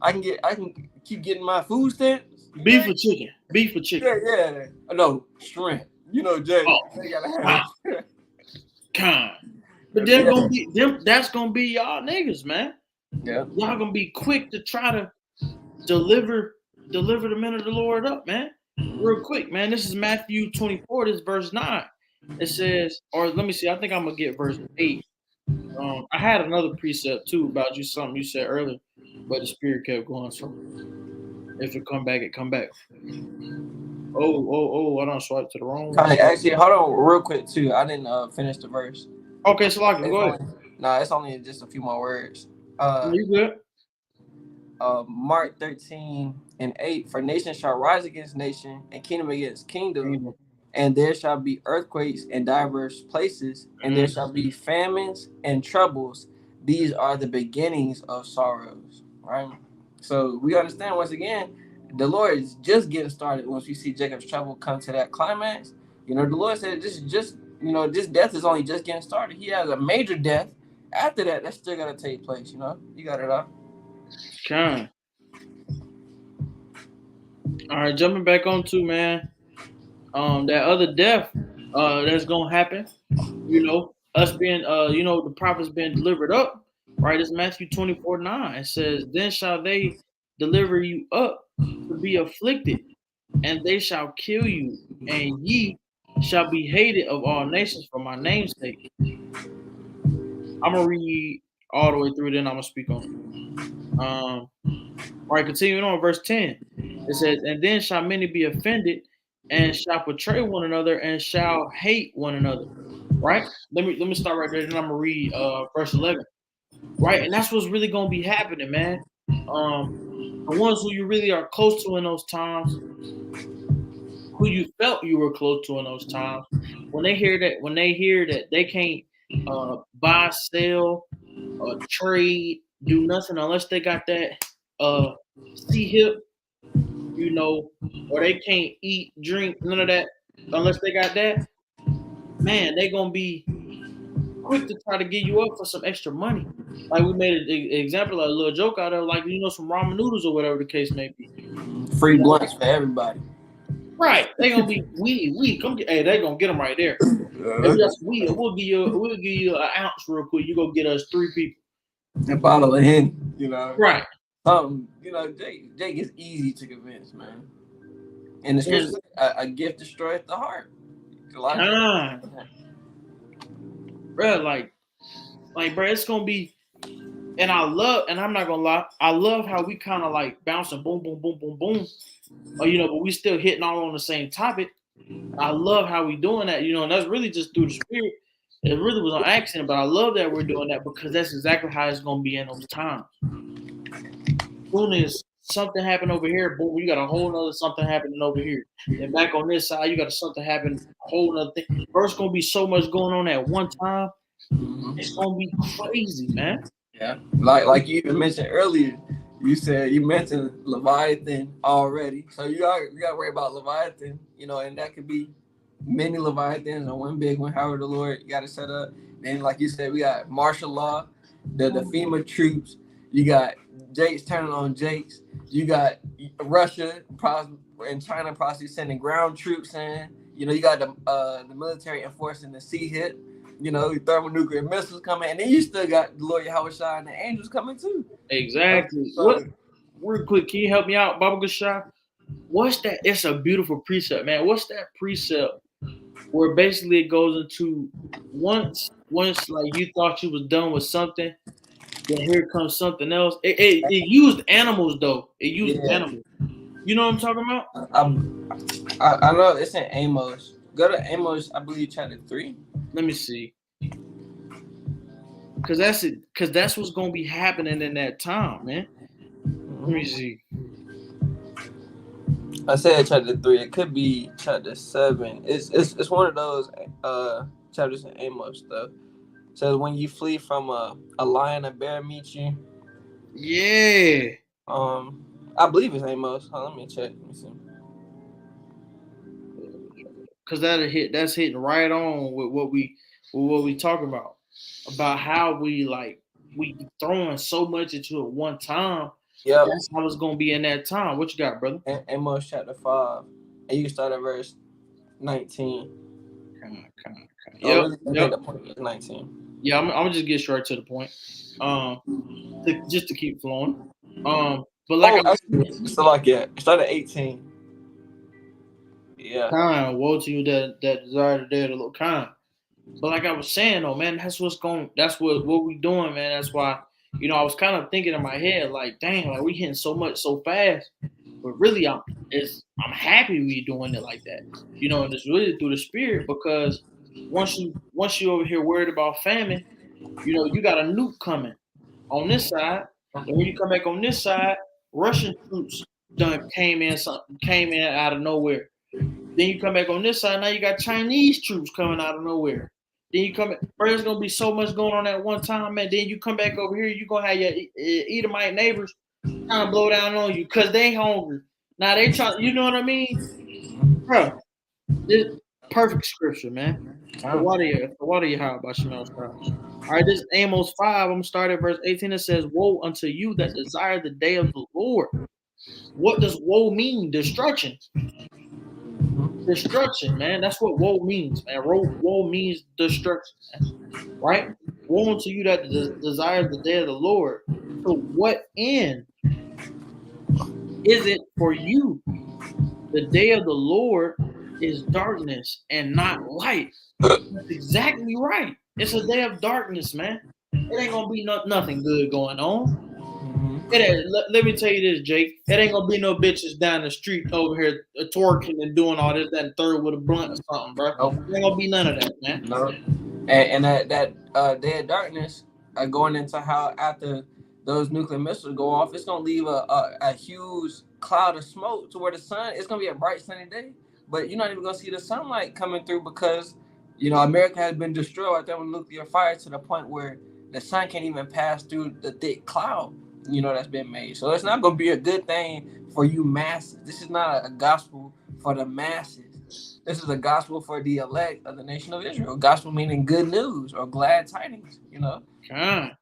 I can keep getting my food stamps. Beef or chicken? Beef or chicken? Yeah. No, shrimp. You know, Jay. They gotta have But they're gonna be them. That's gonna be y'all niggas, man. Yeah. Y'all gonna be quick to try to deliver the men of the Lord up, man. Real quick, man. This is Matthew 24. This is verse 9. It says, or let me see. I think I'm gonna get verse 8. I had another precept too about something you said earlier, but the spirit kept going. So if it come back, it come back. Oh! I don't swipe to the wrong one. Actually, hold on, real quick too. I didn't finish the verse. Okay, so go ahead. It's only just a few more words. You good? Mark 13:8. For nation shall rise against nation, and kingdom against kingdom, and there shall be earthquakes in diverse places, and there shall be famines and troubles. These are the beginnings of sorrows. Right. So we understand once again, the Lord is just getting started. Once we see Jacob's trouble come to that climax, the Lord said this death is only just getting started. He has a major death. After that, that's still gonna take place. You got it up. Okay. All right, jumping back on to, man, that other death that's gonna happen. Us being the prophets being delivered up. Right, it's Matthew 24:9. It says, then shall they deliver you up to be afflicted, and they shall kill you, and ye shall be hated of all nations for my name's sake. I'm gonna read all the way through, then I'm gonna speak on it. All right, continuing on, verse 10. It says, and then shall many be offended, and shall betray one another, and shall hate one another. Right? Let me start right there, then I'm gonna read verse 11. Right, and that's what's really gonna be happening, man. The ones who you really are close to in those times, who you felt you were close to in those times, when they hear that they can't buy, sell, trade, do nothing unless they got that C-hip, or they can't eat, drink, none of that unless they got that, man, they gonna be quick to try to get you up for some extra money. Like we made an example, like a little joke out of, like, some ramen noodles or whatever the case may be. Free blunts for everybody. Right. They gonna be weed. Come get, hey, they gonna get them right there. If that's weed, we'll give you an ounce real quick. You go get us 3 people. A bottle of Henny, Right. Jake is easy to convince, man. And the scripture, a gift destroys the heart. Bro, bro, it's gonna be, and I'm not gonna lie, I love how we kind of like bouncing, boom, boom, boom, boom, boom, but we still hitting all on the same topic. I love how we doing that, and that's really just through the spirit. It really was on accident, but I love that we're doing that because that's exactly how it's gonna be in those times. Soon as something happened over here, boom, you got a whole nother something happening over here. And back on this side, you got something happening, a whole nother thing. First, gonna be so much going on at one time. It's gonna be crazy, man. Yeah, like you even mentioned earlier, you mentioned Leviathan already, so you got to worry about Leviathan, and that could be many Leviathans or one big one. However, the Lord got to set up. Then, like you said, we got martial law, the FEMA troops. You got Jakes turning on Jakes. You got Russia and China possibly sending ground troops in. You got the military enforcing the C-hit. Thermonuclear missiles coming, and then you still got the Lord Yahweh Shai and the angels coming too. Exactly. Real quick, can you help me out, Baba Gashai? What's that? It's a beautiful precept, man. What's that precept where basically it goes into once like you thought you was done with something, then here comes something else. It used animals though. It used animals. You know what I'm talking about? I know it's in Amos. Go to Amos, I believe, chapter 3. Let me see. Cause that's it. Cause that's what's gonna be happening in that time, man. Let me see. I said chapter 3. It could be chapter 7. It's one of those chapters in Amos stuff. It says when you flee from a lion, a bear meet you. Yeah. I believe it's Amos. Let me check. Let me see. Cause that's hitting right on with what we talking about how we throwing so much into it one time. Yeah, that's how it's gonna be in that time. What you got, brother? Amos chapter 5, and you can start at verse 19. Yep. The point is 19. Yeah, I'm gonna just get straight to the point. Just to keep flowing. But like so like start at 18. Yeah. Kind, woe to you that desire the day of the Lord. Kind. But like I was saying though, man, that's what we doing, man. That's why, I was kind of thinking in my head, like, dang, like we hitting so much so fast. But really I'm happy we doing it like that. And it's really through the spirit, because once you over here worried about famine, you got a nuke coming on this side. And when you come back on this side, Russian troops came in out of nowhere. Then you come back on this side, now you got Chinese troops coming out of nowhere. Then you come, there's gonna be so much going on at one time, man. Then you come back over here, you gonna have your Edomite neighbors trying to blow down on you because they hungry. Now they try, you know what I mean, bro? This perfect scripture, man. What are you how about Shemel? All right, this is Amos 5. I'm gonna start at verse 18. It says, "Woe unto you that desire the day of the Lord." What does woe mean? Destruction. Destruction, man. That's what woe means, man. Woe means destruction, man. Right? Woe unto you that desire the day of the Lord. To what end is it for you? The day of the Lord is darkness and not light. That's exactly right. It's a day of darkness, man. It ain't gonna be nothing good going on. Let me tell you this, Jake. It ain't gonna be no bitches down the street over here twerking and doing all this, that, and third with a blunt or something, bro. Nope. There ain't gonna be none of that, man. No. And that day of darkness, going into how after those nuclear missiles go off, it's gonna leave a huge cloud of smoke to where the sun. It's gonna be a bright sunny day, but you're not even gonna see the sunlight coming through because America has been destroyed right there with nuclear fire to the point where the sun can't even pass through the thick cloud. That's been made. So it's not going to be a good thing for you masses. This is not a gospel for the masses. This is a gospel for the elect of the nation of Israel. Gospel meaning good news or glad tidings, Kind,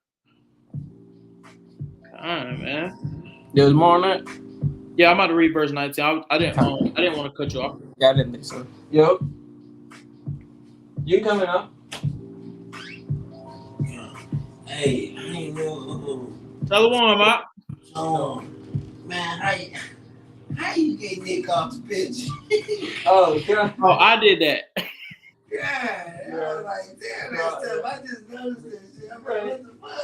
man. There's more on that? Yeah, I'm about to read verse 19. I didn't want to cut you off. Yeah, I didn't think so. Yep. You coming up? Hey, I ain't know. Tell the one, Mike. Oh, man, how you get Nick off the pitch? Oh, God. Oh, I did that. Yeah, I was like, damn, that stuff. I just noticed this shit. I'm like, what the fuck?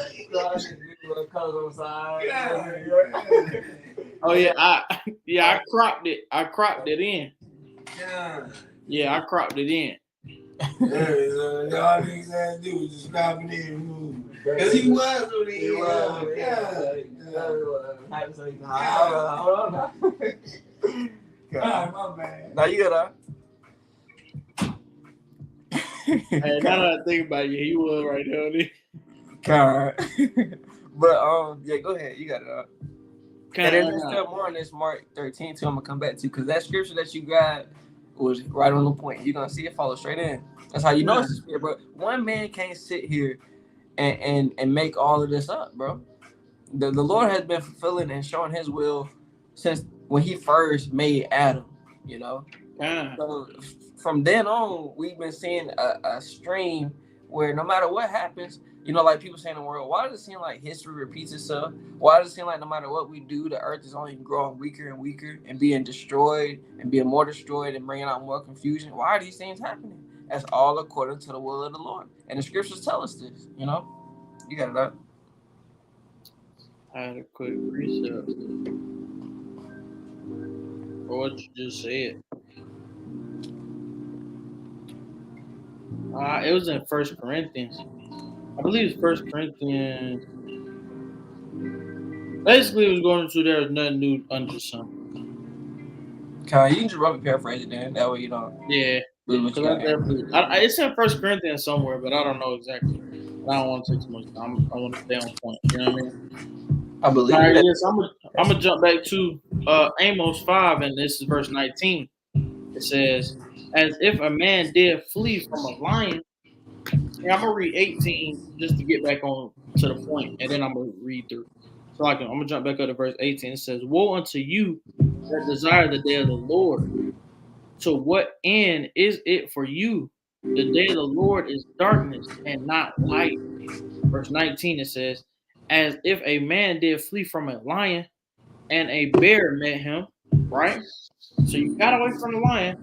Oh yeah, I cropped it. I cropped it in. Yeah, I cropped it in. All niggas had to do was just crop it in and move. Because he was on the Hold on. God, my bad. Now you got Hey, now that I think about it, he was right there. Car. But yeah, go ahead. You got it. And then there's still more on this Mark 13 too. I'm gonna come back to because that scripture that you got was right on the point. You're gonna see it follow straight in. That's how you know it's the spirit, bro. One man can't sit here and make all of this up, bro. The Lord has been fulfilling and showing His will since when He first made Adam. So from then on, we've been seeing a stream where no matter what happens, like people say in the world, why does it seem like history repeats itself? Why does it seem like no matter what we do, the earth is only growing weaker and weaker and being destroyed and being more destroyed and bringing out more confusion? Why are these things happening? That's all according to the will of the Lord. And the scriptures tell us this, You got it up. I had a quick precept for what you just said. It was in First Corinthians. I believe it's First Corinthians. Basically, it was going to there was nothing new under the sun. Okay, you can just rub it, paraphrase it, then that way you don't. Yeah, it's in First Corinthians somewhere, but I don't know exactly. I don't want to take too much time. I want to stay on point. You know what I mean? I believe. All right, yes, I'm gonna jump back to Amos 5, and this is verse 19. It says, "As if a man did flee from a lion." And I'm gonna read 18 just to get back on to the point, and then I'm gonna read through. So I'm gonna jump back up to verse 18. It says, "Woe unto you that desire the day of the Lord. To what end is it for you? The day of the Lord is darkness and not light." Verse 19 it says, "As if a man did flee from a lion, and a bear met him." Right? So you got away from the lion,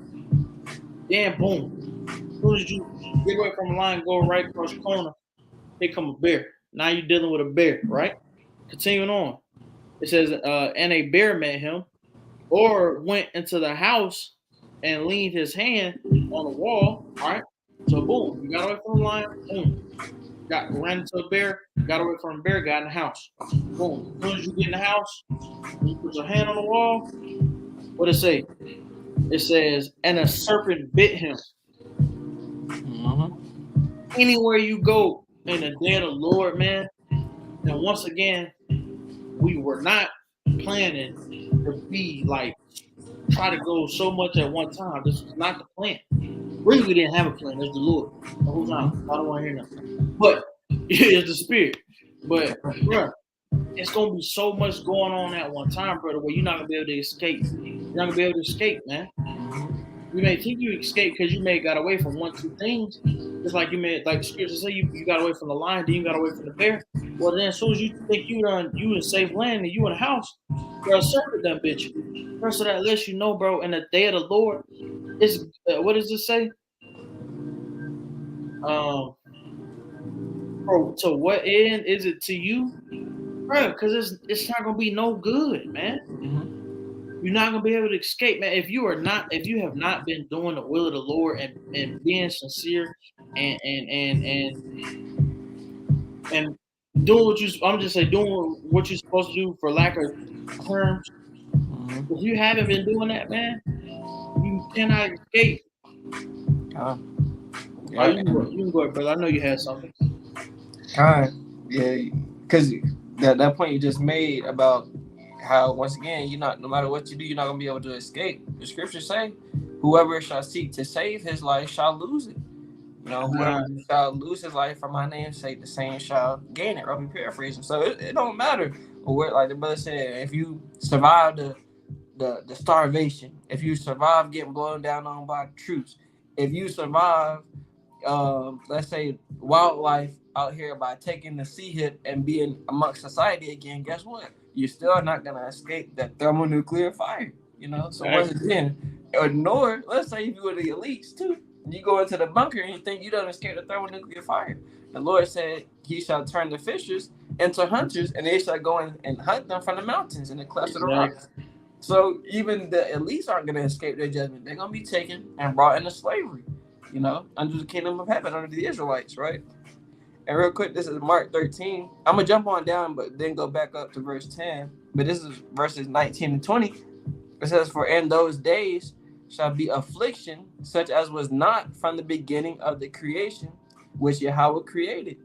then boom. As soon as you get away from the lion, go right across the corner, here come a bear. Now you're dealing with a bear, right? Continuing on. It says, and a bear met him, or went into the house and leaned his hand on the wall, right? So boom, you got away from the lion, boom. Ran into a bear, got away from the bear, got in the house. Boom. As soon as you get in the house, you put your hand on the wall, what does it say? It says, and a serpent bit him. Mm-hmm. Anywhere you go in the day of the Lord, man, and once again, we were not planning to be like, try to go so much at one time. This was not the plan. Really, we didn't have a plan. It's the Lord. The whole time. I don't want to hear nothing. But it's the Spirit. But, bro, it's going to be so much going on at one time, brother, where you're not going to be able to escape. You're not going to be able to escape, man. You may think you escape because you may got away from 1, 2 things. Just like you may, like Scripture say, you got away from the lion, then you got away from the bear. Well, then as soon as you think you in safe land and you in a house, bro, a serpent done bit you. First of that lets you know, bro, in the day of the Lord, it's what does it say? Bro, to what end is it to you, bro? Because it's not gonna be no good, man. Mm-hmm. You're not gonna be able to escape, man. If you have not been doing the will of the Lord and being sincere and doing what doing what you're supposed to do, for lack of terms. Mm-hmm. If you haven't been doing that, man, you cannot escape. Yeah, you can go ahead, brother. I know you had something. Yeah, because that point you just made about how, once again, no matter what you do, you're not gonna be able to escape. The scriptures say, "Whoever shall seek to save his life shall lose it." Whoever shall lose his life for my name's sake, the same shall gain it. I'm paraphrasing. So it don't matter where, like the brother said, if you survive the starvation, if you survive getting blown down on by troops, if you survive, let's say, wildlife out here by taking the sea hit and being amongst society again, guess what? You're still not gonna escape that thermonuclear fire. So once again, ignore. Let's say if you were the elites too, you go into the bunker and you think you don't escape the thermonuclear fire. The Lord said, "He shall turn the fishers into hunters, and they shall go and hunt them from the mountains and the clefts of the rocks." So even the elites aren't gonna escape their judgment. They're gonna be taken and brought into slavery, under the kingdom of heaven, under the Israelites, right? And real quick, this is Mark 13. I'm going to jump on down, but then go back up to verse 10. But this is verses 19 and 20. It says, "For in those days shall be affliction, such as was not from the beginning of the creation, which Yahweh created."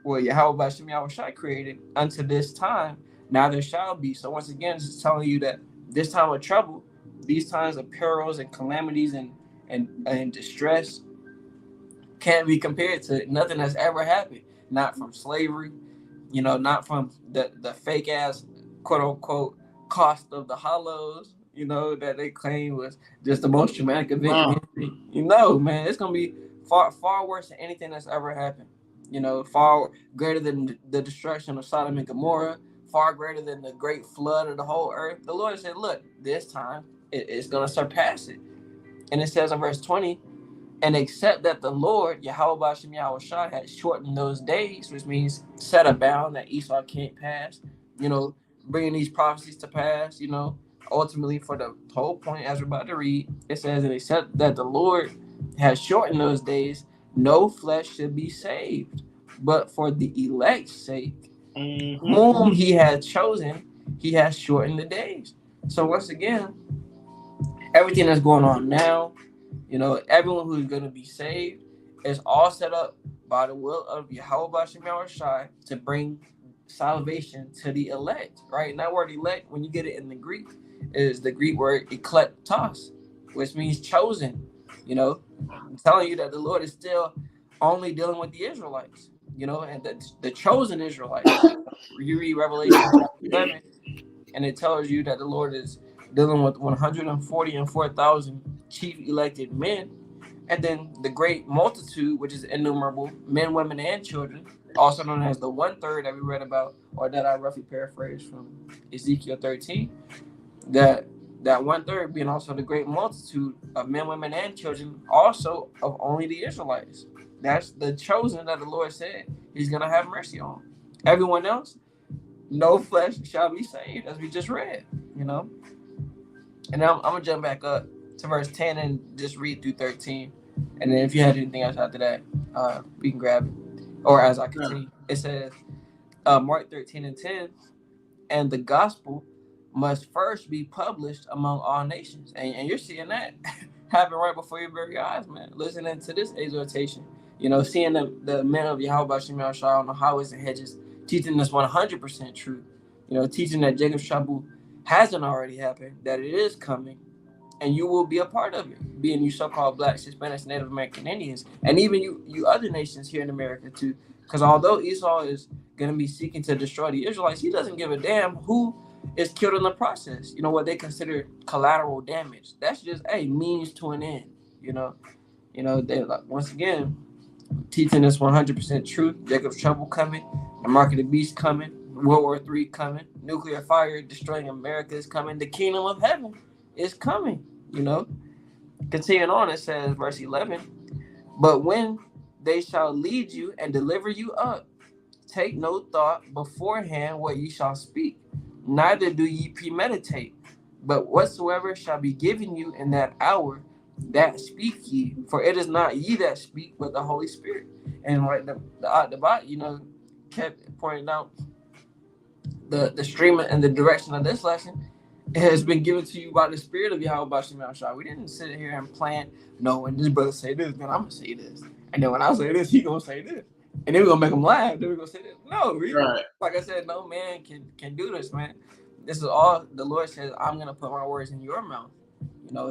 Well, Yahweh Bashim Yahushai created unto this time. Now there shall be. So once again, it's telling you that this time of trouble, these times of perils and calamities and distress, can't be compared to nothing that's ever happened. Not from slavery, not from the fake ass quote unquote cost of the hollows, that they claim was just the most traumatic event in history. Man, it's gonna be far worse than anything that's ever happened. Far greater than the destruction of Sodom and Gomorrah, far greater than the great flood of the whole earth. The Lord said, look, this time it's gonna surpass it. And it says in verse 20, "And except that the Lord, Yahweh Bashim Yahushai, had shortened those days," which means set a bound that Esau can't pass, bringing these prophecies to pass, ultimately for the whole point, as we're about to read, it says, "And except that the Lord has shortened those days, no flesh should be saved, but for the elect's sake, Mm-hmm. whom he had chosen, he has shortened the days. So once again, everything that's going on now, everyone who's going to be saved is all set up by the will of Yahweh Shem Shai to bring salvation to the elect, right? And that word elect, when you get it in the Greek, is the Greek word eklektos, which means chosen. I'm telling you that the Lord is still only dealing with the Israelites, and the chosen Israelites. You read Revelation 11, and it tells you that the Lord is dealing with 144,000 chief elected men, and then the great multitude, which is innumerable, men, women, and children, also known as the 1/3 that we read about, or that I roughly paraphrase from Ezekiel 13, that 1/3 being also the great multitude of men, women, and children, also of only the Israelites. That's the chosen that the Lord said he's going to have mercy on. Everyone else, no flesh shall be saved, as we just read, And I'm going to jump back up to verse 10 and just read through 13. And then if you had anything else after that, we can grab it. Or as I continue, it says, Mark 13:10, and the gospel must first be published among all nations. And you're seeing that happen right before your very eyes, man. Listening to this exhortation, seeing the men of Yahweh Shem Shai on the highways and hedges, teaching this 100% truth, teaching that Jacob's trouble hasn't already happened, that it is coming, and you will be a part of it, being you so-called Blacks, Hispanics, Native American Indians, and even you other nations here in America too. Because although Esau is going to be seeking to destroy the Israelites, he doesn't give a damn who is killed in the process. What they consider collateral damage. That's just means to an end. They like, once again, teaching us 100% truth. Jacob's trouble coming, the mark of the beast coming, World War III coming, nuclear fire destroying America is coming, the kingdom of heaven is coming. Continuing on, it says, verse 11, but when they shall lead you and deliver you up, take no thought beforehand what ye shall speak, neither do ye premeditate, but whatsoever shall be given you in that hour, that speak ye, for it is not ye that speak, but the Holy Spirit. And like the bot, kept pointing out the stream and the direction of this lesson. It has been given to you by the Spirit of Yahweh Shem Shai. We didn't sit here and plan, no, when this brother say this, then I'm going to say this. And then when I say this, he going to say this. And then we're going to make him laugh. Then we're going to say this. No, right. Like I said, no man can do this, man. This is all the Lord says, I'm going to put my words in your mouth.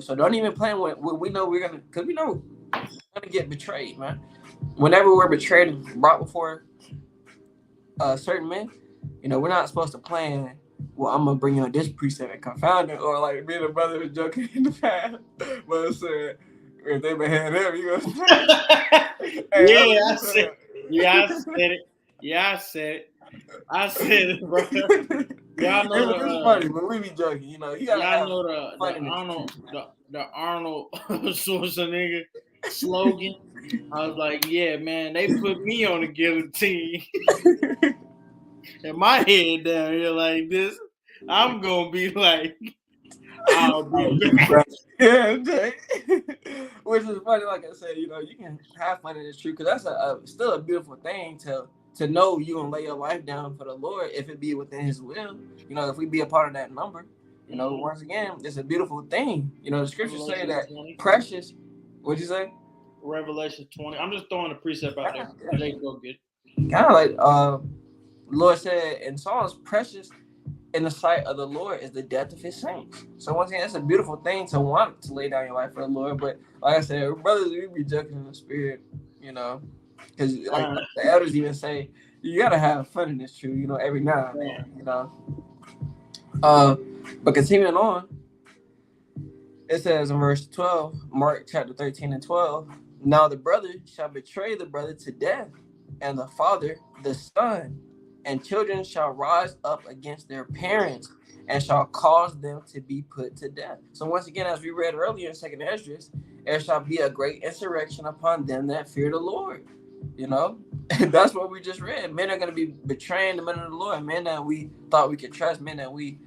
So don't even plan when we know we're going to, because we know we're going to get betrayed, man. Whenever we're betrayed and brought before certain men, we're not supposed to plan, well, I'm going to bring you on this precept and confound it, or like me and the brother was joking in the past, but I said, if they behead him, you go. I said it. I said it, bro. Y'all know it's funny, but we be joking, y'all know the Arnold Schwarzenegger slogan. I was like, yeah, man, they put me on the guillotine. And my head down here like this, I'm gonna be like, I'll be back. Yeah, which is funny. Like I said, you can have fun in this truth, because that's still a beautiful thing to know you're gonna lay your life down for the Lord if it be within His will. If we be a part of that number, once again, it's a beautiful thing. The scriptures say that 20. Precious. What'd you say? Revelation 20. I'm just throwing a precept out there. Yeah. They go good. Kind of like Lord said in Psalms, precious in the sight of the Lord is the death of His saints. So once again, it's a beautiful thing to want to lay down your life for the Lord. But like I said, brothers, we be joking in the spirit, because like the elders even say, you gotta have fun in this truth, every now and then, But continuing on, it says in verse 12, Mark chapter 13 and 12, now the brother shall betray the brother to death, and the father the son, and children shall rise up against their parents and shall cause them to be put to death. So once again, as we read earlier in 2nd Esdras, there shall be a great insurrection upon them that fear the Lord. That's what we just read. Men are going to be betraying the men of the Lord. Men that we thought we could trust. Men that we,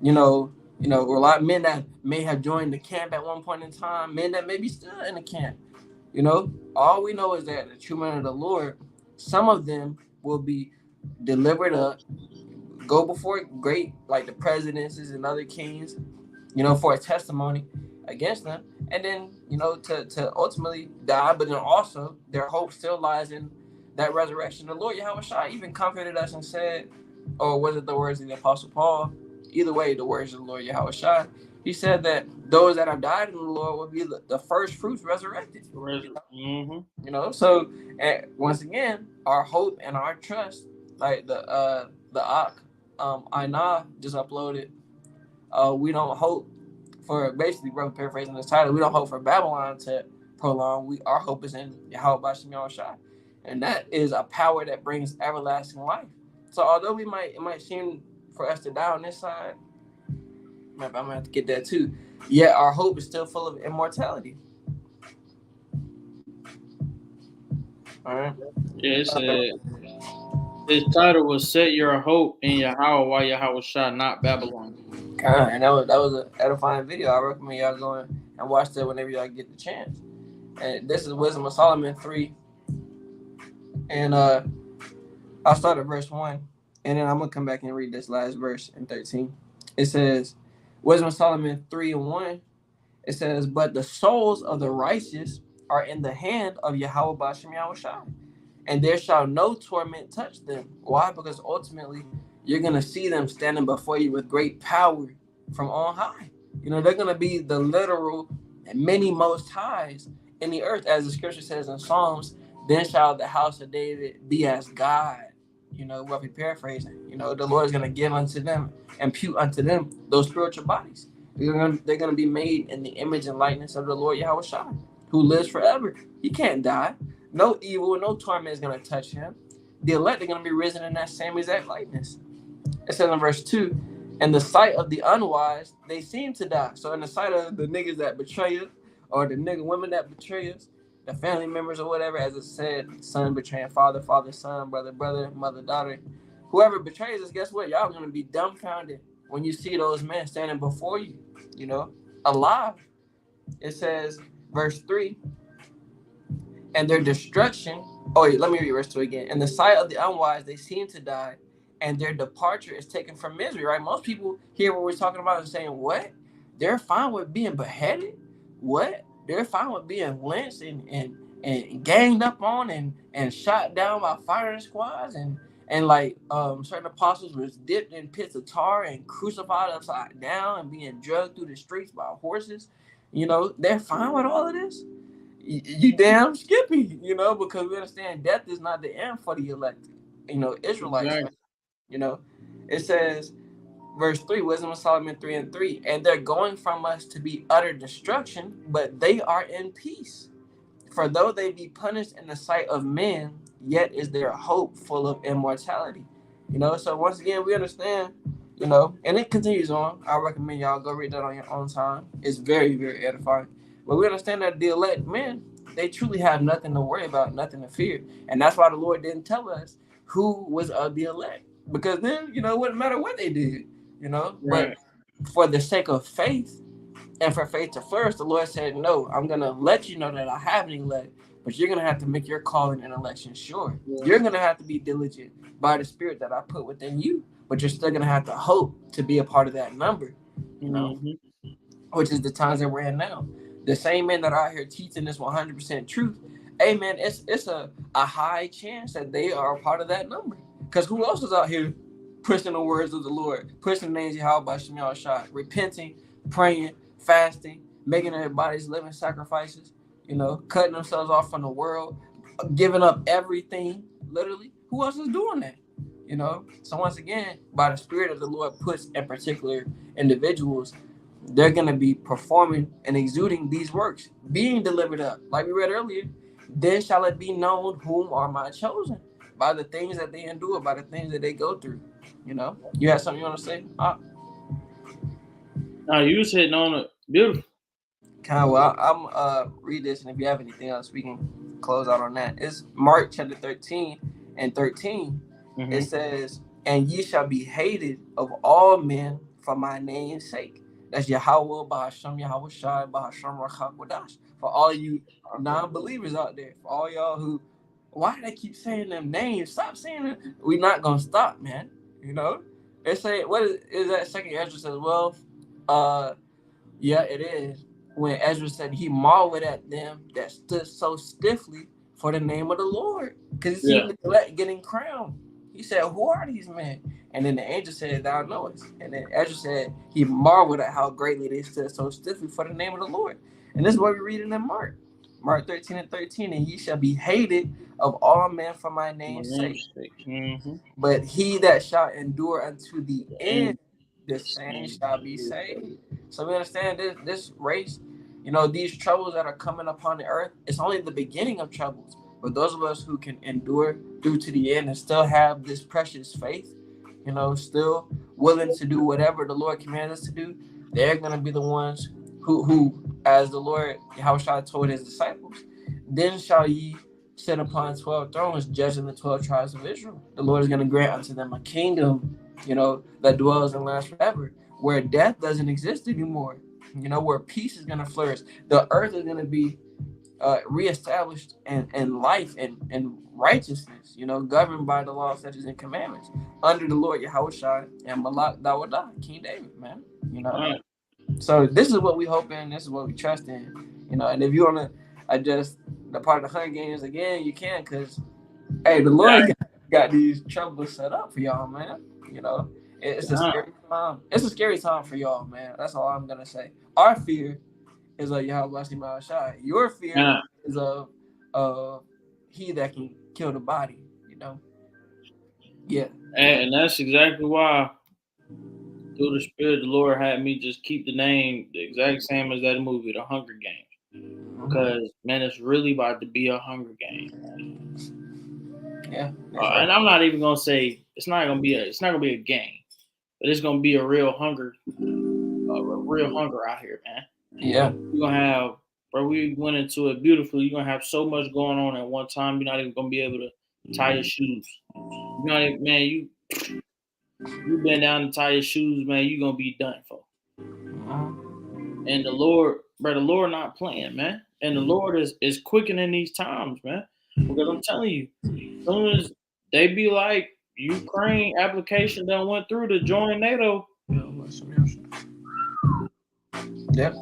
or a lot of men that may have joined the camp at one point in time. Men that may be still in the camp. You know, all we know is that the true men of the Lord, some of them will be delivered up, go before great, like the presidents and other kings, you know, for a testimony against them, and then, you know, to ultimately die. But then also their hope still lies in that resurrection. The Lord Yahweh Shai even comforted us and said, or was it the words of the Apostle Paul? Either way, the words of the Lord Yahweh Shai. He said that those that have died in the Lord will be the first fruits resurrected. You know, so once again, our hope and our trust, like the Aina just uploaded. We don't hope for, basically, brother paraphrasing this title, we don't hope for Babylon to prolong. Our hope is in Yahweh Bashem Yahushua, and that is a power that brings everlasting life. So although it might seem for us to die on this side, I'm gonna have to get that too. Yet our hope is still full of immortality. All right. Yeah, his title was "Set Your Hope in Yahweh while Yahweh Shah, not Babylon." And that was an edifying video. I recommend y'all going and watch that whenever y'all get the chance. And this is Wisdom of Solomon 3. And I'll start at verse 1. And then I'm going to come back and read this last verse in 13. It says, Wisdom of Solomon 3:1. It says, but the souls of the righteous are in the hand of Yahweh Bashem Yahushua, and there shall no torment touch them. Why? Because ultimately, you're going to see them standing before you with great power from on high. You know, they're going to be the literal many most highs in the earth. As the scripture says in Psalms, then shall the house of David be as God. You know, roughly paraphrasing. You know, the Lord is going to give unto them, impute unto them those spiritual bodies. They're going to be made in the image and likeness of the Lord Yahweh Shai, who lives forever. He can't die. No evil, no torment is going to touch him. The elect are going to be risen in that same exact likeness. It says in verse 2, in the sight of the unwise, they seem to die. So in the sight of the niggas that betray us, or the nigga women that betray us, the family members or whatever, as it said, son betraying father, father, son, brother, brother, mother, daughter. Whoever betrays us, guess what? Y'all going to be dumbfounded when you see those men standing before you, you know, alive. It says, verse 3, and their destruction. Oh, wait, let me read verse 2 again. In the sight of the unwise, they seem to die, and their departure is taken from misery, right? Most people hear what we're talking about and saying, what? They're fine with being beheaded? What? They're fine with being lynched and ganged up on and shot down by firing squads and like certain apostles was dipped in pits of tar and crucified upside down and being drugged through the streets by horses. You know, they're fine with all of this? You damn skippy, you know, because we understand death is not the end for the elect, you know, Israelites. Exactly. You know, it says, verse 3, Wisdom of Solomon 3:3, and they're going from us to be utter destruction, but they are in peace. For though they be punished in the sight of men, yet is their hope full of immortality. You know, so once again, we understand, you know, and it continues on. I recommend y'all go read that on your own time. It's very, very edifying. But we understand that the elect men, they truly have nothing to worry about, nothing to fear. And that's why the Lord didn't tell us who was of the elect. Because then, you know, it wouldn't matter what they did, you know. Right. But for the sake of faith and for faith to flourish, the Lord said, no, I'm going to let you know that I have an elect, but you're going to have to make your calling and election sure. Yeah. You're going to have to be diligent by the spirit that I put within you, but you're still going to have to hope to be a part of that number, you know, which is the times that we're in now. The same men that are out here teaching this 100% truth, hey, man, it's a high chance that they are a part of that number. Because who else is out here pushing the words of the Lord, pushing the names of Yahweh by Shem Yahushua, repenting, praying, fasting, making their bodies living sacrifices, you know, cutting themselves off from the world, giving up everything, literally? Who else is doing that? You know? So once again, by the Spirit of the Lord puts in particular individuals, they're going to be performing and exuding these works, being delivered up. Like we read earlier, then shall it be known whom are my chosen, by the things that they endure, by the things that they go through. You know? You have something you want to say? No, you was hitting on it. Beautiful. Okay, well, I'm read this, and if you have anything else, we can close out on that. It's Mark chapter 13 and 13. It says, and ye shall be hated of all men for my name's sake. That's Yahweh, Bahasham, Yahweh Shai, Bahasham, Rachakwadash. For all you non-believers out there, for all y'all who, why do they keep saying them names? Stop saying it. We're not going to stop, man. You know? They say, what is that? Second Ezra says, well, yeah, it is. When Ezra said he marveled at them that stood so stiffly for the name of the Lord. Because he seen the elect getting crowned. He said, who are these men? And then the angel said, thou knowest. And then Ezra said, he marveled at how greatly they stood so stiffly for the name of the Lord. And this is what we read in Mark 13:13. And ye shall be hated of all men for my name's sake. Mm-hmm. But he that shall endure unto the end, the same shall be saved. So we understand this race, you know, these troubles that are coming upon the earth, it's only the beginning of troubles. But those of us who can endure through to the end and still have this precious faith, you know, still willing to do whatever the Lord commands us to do, they're going to be the ones who, as the Lord Yahushua told his disciples, then shall ye sit upon 12 thrones, judging the 12 tribes of Israel. The Lord is going to grant unto them a kingdom, you know, that dwells and lasts forever, where death doesn't exist anymore, you know, where peace is going to flourish. The earth is going to be reestablished in life and righteousness, you know, governed by the law, statutes, and commandments under the Lord Yahushua and Malak Dawadah, King David, man, you know. Right. So this is what we hope in, this is what we trust in, you know. And if you want to adjust the part of the Hunger Games again, you can, because, hey, the Lord got these troubles set up for y'all, man, you know. It's a scary time. It's a scary time for y'all, man. That's all I'm going to say. Our fear is of Yahweh Shai. Your fear is of he that can kill the body, you know. Yeah. And that's exactly why through the Spirit the Lord had me just keep the name the exact same as that movie, The Hunger Games. Because man, it's really about to be a Hunger Game. Yeah. And I'm not even gonna say it's not gonna be a game, but it's gonna be a real hunger out here, man. Yeah. You're gonna have, bro, we went into it beautifully. You're gonna have so much going on at one time. You're not even gonna be able to tie your shoes. You know, man, you bend down to tie your shoes, man. You're gonna be done for. And the Lord not playing, man. And the Lord is quickening these times, man. Because I'm telling you, as soon as they be like Ukraine application that went through to join NATO. Yep.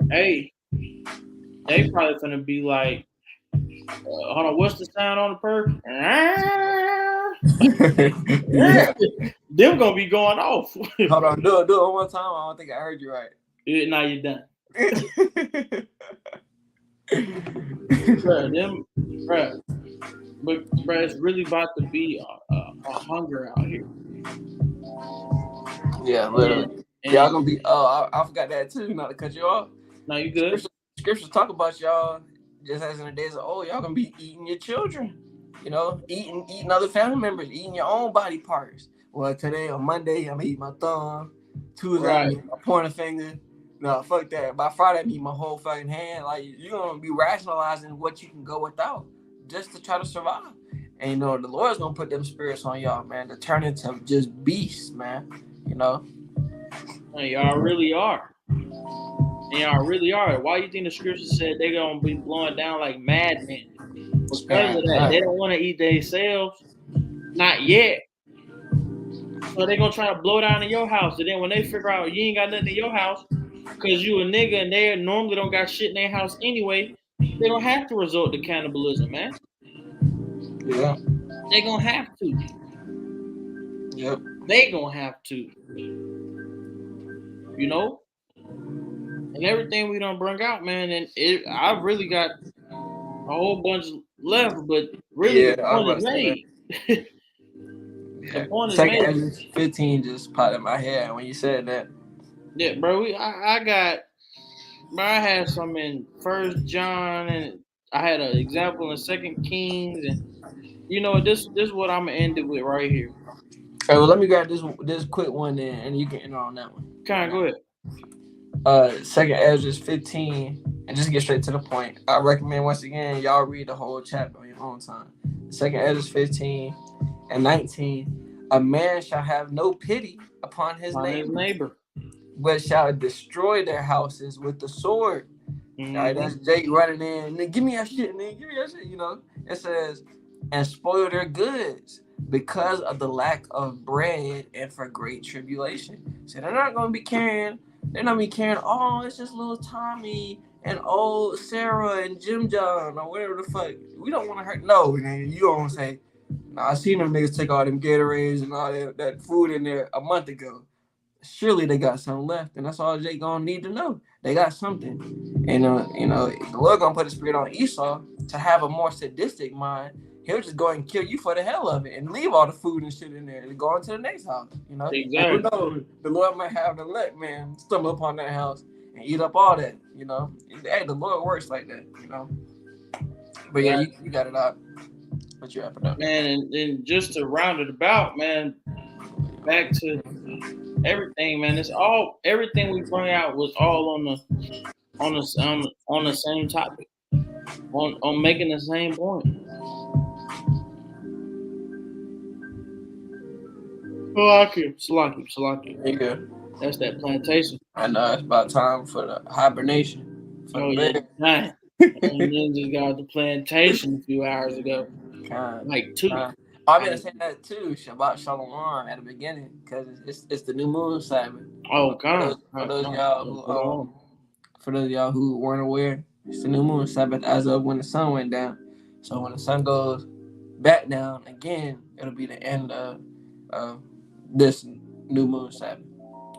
Hey, they probably gonna be like, hold on, what's the sound on the perk? Yeah. Them gonna be going off. Hold on, do it one more time. I don't think I heard you right. Now you're done. But it's really about to be a hunger out here. Yeah, literally. And y'all gonna be. Oh, I forgot that too. Not to cut you off. No, you good. Scriptures talk about y'all just as in the days of old. Y'all gonna be eating your children. You know, eating other family members, eating your own body parts. Well, today on Monday I'm eating my thumb. Tuesday I'm eating my pointer finger. No, fuck that. By Friday I'm eating my whole fucking hand. Like, you're gonna be rationalizing what you can go without just to try to survive. And you know, the Lord's gonna put them spirits on y'all, man, to turn into just beasts, man. You know. And y'all really are. Why you think the scripture said they're gonna be blowing down like madmen? Because of that, they don't want to eat themselves. Not yet. So they're gonna try to blow down in your house. And then when they figure out you ain't got nothing in your house, because you a nigga and they normally don't got shit in their house anyway, they gonna have to resort to cannibalism, man. Yeah. They gonna have to. Yep. They gonna have to. You know? And everything we done bring out, man, and I've really got a whole bunch left, but really the point is made. The point is made. Second 15 just popped in my head when you said that. Yeah, bro. I had some in 1 John, and I had an example in 2 Kings, and you know this is what I'm gonna end it with right here. Hey, well, let me grab this quick one then, and you can enter on that one. Kind of go ahead. 2 Ezra 15, and just get straight to the point. I recommend once again y'all read the whole chapter on your own time. 2 Ezra 15 and 19. A man shall have no pity upon his neighbor. neighbor, but shall destroy their houses with the sword. Mm-hmm. All right, that's Jake running in. Nigga, give me your shit, nigga. Give me your shit. You know, it says, and spoil their goods because of the lack of bread and for great tribulation. So they're not gonna be carrying. They're not gonna be carrying. Oh, it's just little Tommy and old Sarah and Jim John or whatever the fuck. We don't want to hurt. No, nigga, you don't say. Nah, I seen them niggas take all them Gatorades and all that food in there a month ago. Surely they got something left, and that's all Jake gonna need to know. They got something, and the Lord gonna put a spirit on Esau to have a more sadistic mind. He'll just go and kill you for the hell of it, and leave all the food and shit in there, and go on to the next house. You know, exactly. Who knows? The Lord might have the elect man stumble upon that house and eat up all that. You know, hey, the Lord works like that. You know, but yeah, you got it out. But you wrap it up, man. And just to round it about, man, back to everything, man. It's all everything we bring out was all on the same topic, on making the same point. Salaki. There you go. That's that plantation. I know it's about time for the hibernation. Yeah, and then just got the plantation a few hours ago. Like 2. I'm gonna say that too. Shabbat Shalom at the beginning because it's the new moon Sabbath. Oh God! For those of y'all who weren't aware, it's the new moon Sabbath as of when the sun went down. So when the sun goes back down again, it'll be the end of this new moon Sabbath.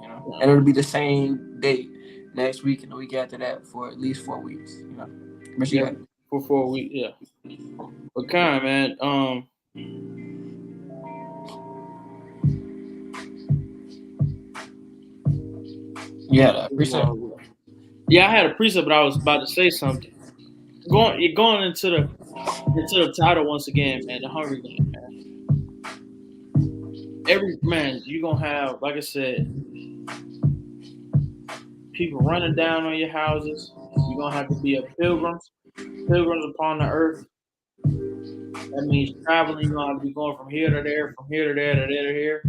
You know, and it'll be the same date next week and the week after that for at least 4 weeks. You know, but for 4 weeks, yeah. But kind man, yeah, precept. Yeah, I had a precept, but I was about to say something. Going into the title once again, man. The Hunger Games, man. You're gonna have, like I said, people running down on your houses. You're gonna have to be a pilgrims upon the earth. That means traveling. You're gonna have to be going from here to there, from here to there, to there to here.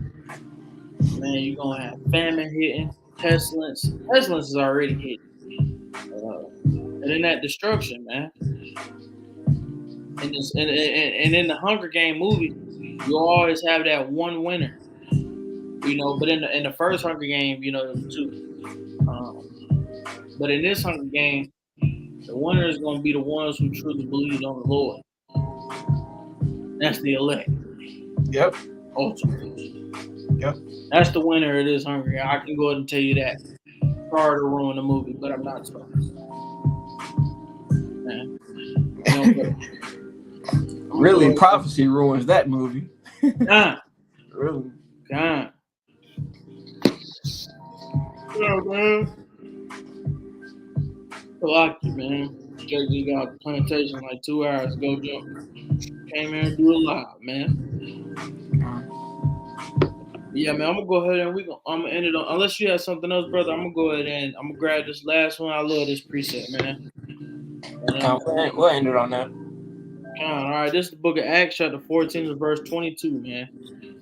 Man, you're gonna have famine hitting, pestilence. Pestilence is already hitting, and then that destruction, man. And in the Hunger Game movie, you always have that one winner, you know. But in the first Hunger Game, you know, there's 2. But in this Hunger Game, the winner is going to be the ones who truly believe on the Lord. That's the elect. Yep. Ultimately. Yep. That's the winner of this Hunger Game. I can go ahead and tell you that prior to ruin the movie, but I'm not supposed. Man. Really, prophecy ruins that movie. God. Really. God. Yeah, man. Lucky, man. JG got the plantation like 2 hours ago. Came here and do it live, man. Yeah, man. I'm gonna go ahead and I'm gonna end it on. Unless you have something else, brother, I'm gonna go ahead and I'm gonna grab this last one. I love this preset, man. We'll end it on that. All right, this is the book of Acts, chapter 14, verse 22, man.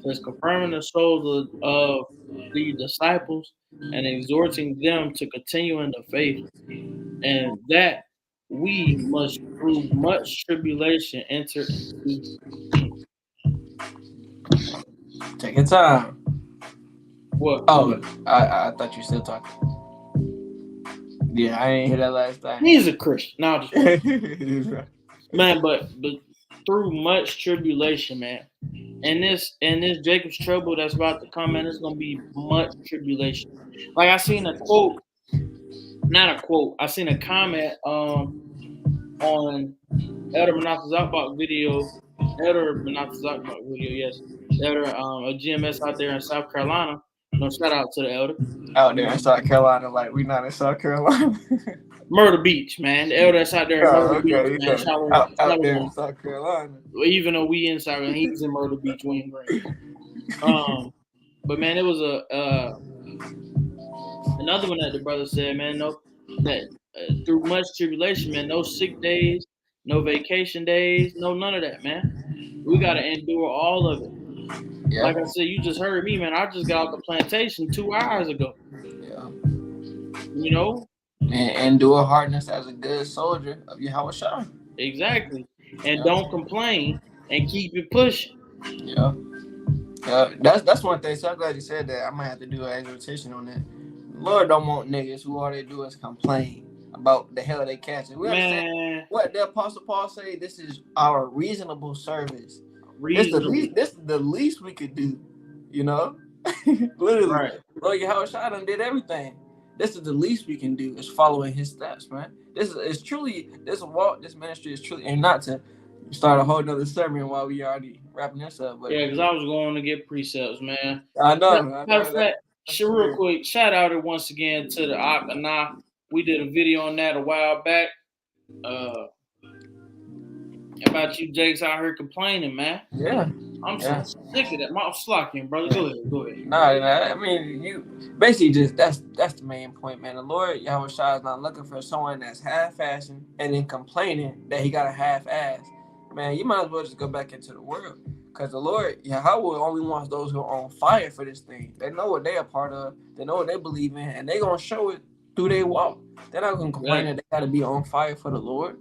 It's confirming the souls of the disciples and exhorting them to continue in the faith, and that we must, through much tribulation, enter into. Take your time. What? Oh, I thought you still talking. Yeah, I ain't hear that last time. He's a Christian. No, just man, but through much tribulation, man. And this Jacob's trouble that's about to come, man, it's gonna be much tribulation. Like I seen a quote, not a quote. I seen a comment on Elder Menachem Zachbach video. Yes. Elder a GMS out there in South Carolina. No, shout out to the elder. Out there in South Carolina, like we not in South Carolina. Myrtle Beach, man. The elder that's out there in Myrtle Beach, man. Out there in South Carolina. Even though we in South Carolina, he's in Myrtle Beach, we in Green. But man, it was another one that the brother said, man. That through much tribulation, man. No sick days, no vacation days, no none of that, man. We gotta endure all of it. Yeah. Like I said, you just heard me, man. I just got off the plantation 2 hours ago. Yeah. You know? And do a hardness as a good soldier of Yahweh Shai. Exactly. And don't complain and keep it pushing. Yeah. Yeah. That's one thing. So I'm glad you said that. I might have to do an exhortation on that. Lord don't want niggas who all they do is complain about the hell they catching. We understand what the Apostle Paul say. This is our reasonable service. This is the least we could do. You know, literally. Right. Lord Yahweh Shai done did everything. This is the least we can do is following his steps, man. This ministry is truly, and not to start a whole nother sermon while we already wrapping this up. But yeah, because I was going to get precepts, man. I know. Matter of fact, real quick, shout out it once again to the Akana. We did a video on that a while back. About you Jakes out here complaining, man. Yeah. I'm so sick of that. I'm slacking, brother. Go ahead. Nah, I mean, you basically just that's the main point, man. The Lord Yahweh Shai is not looking for someone that's half-assing and then complaining that he got a half-ass. Man, you might as well just go back into the world. Because the Lord Yahweh only wants those who are on fire for this thing. They know what they're a part of. They know what they believe in. And they're going to show it through their walk. They're not going to complain that they got to be on fire for the Lord.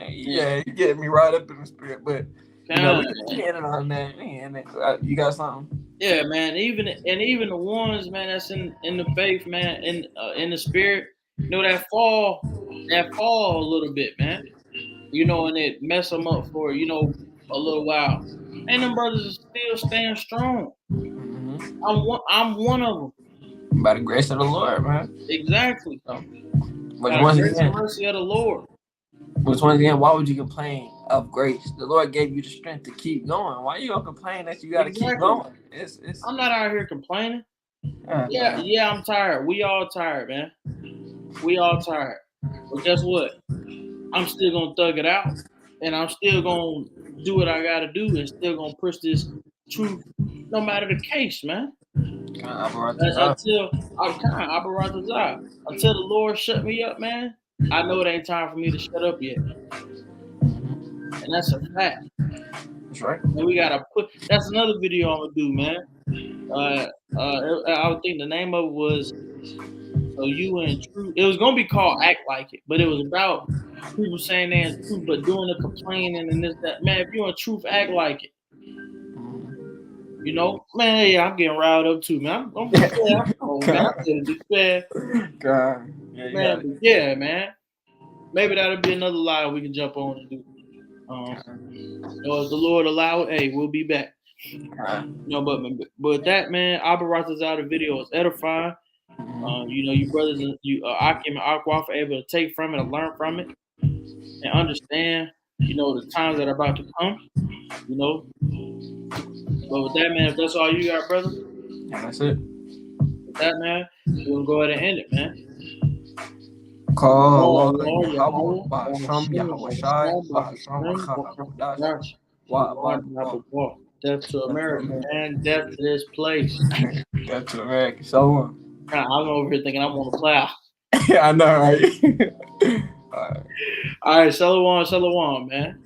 You get me right up in the spirit. But, you know, on that. You got something? Yeah, man. Even the ones, man, that's in the faith, man, in the spirit, you know, that fall a little bit, man. You know, and it mess them up for, you know, a little while. And them brothers are still staying strong. Mm-hmm. I'm one of them. By the grace of the Lord, man. Exactly. By the mercy of the Lord. Which once again, why would you complain of grace? The Lord gave you the strength to keep going. Why you gonna complain that you gotta keep going? I'm not out here complaining. Yeah, I'm tired. We all tired, man. We all tired. But guess what? I'm still gonna thug it out, and I'm still gonna do what I gotta do, and still gonna push this truth, no matter the case, man. Until the Lord shut me up, man. I know it ain't time for me to shut up yet, and that's a fact. That's right. And we gotta that's another video I'm gonna do, man. I would think the name of it was So You and Truth. It was gonna be called Act Like It, but it was about people saying they're in truth but doing the complaining and this, that. Man, if you're in truth, act like it. You know, man, yeah, I'm getting riled up too, man. I'm man. Maybe that'll be another live we can jump on and do. If the Lord allow it, hey, we'll be back. But that, man, Abba Ratazada video is edifying. You know, you brothers and you Akim and Aqua are able to take from it and learn from it and understand, you know, the times that are about to come, you know. But with that, man, if that's all you got, brother, that's it. With that, man, we're gonna go ahead and end it, man. Death to America, man. Death to this place. Death to America. So I'm over here thinking I'm on the cloud. Yeah, I know, right? All right, Shalom, man.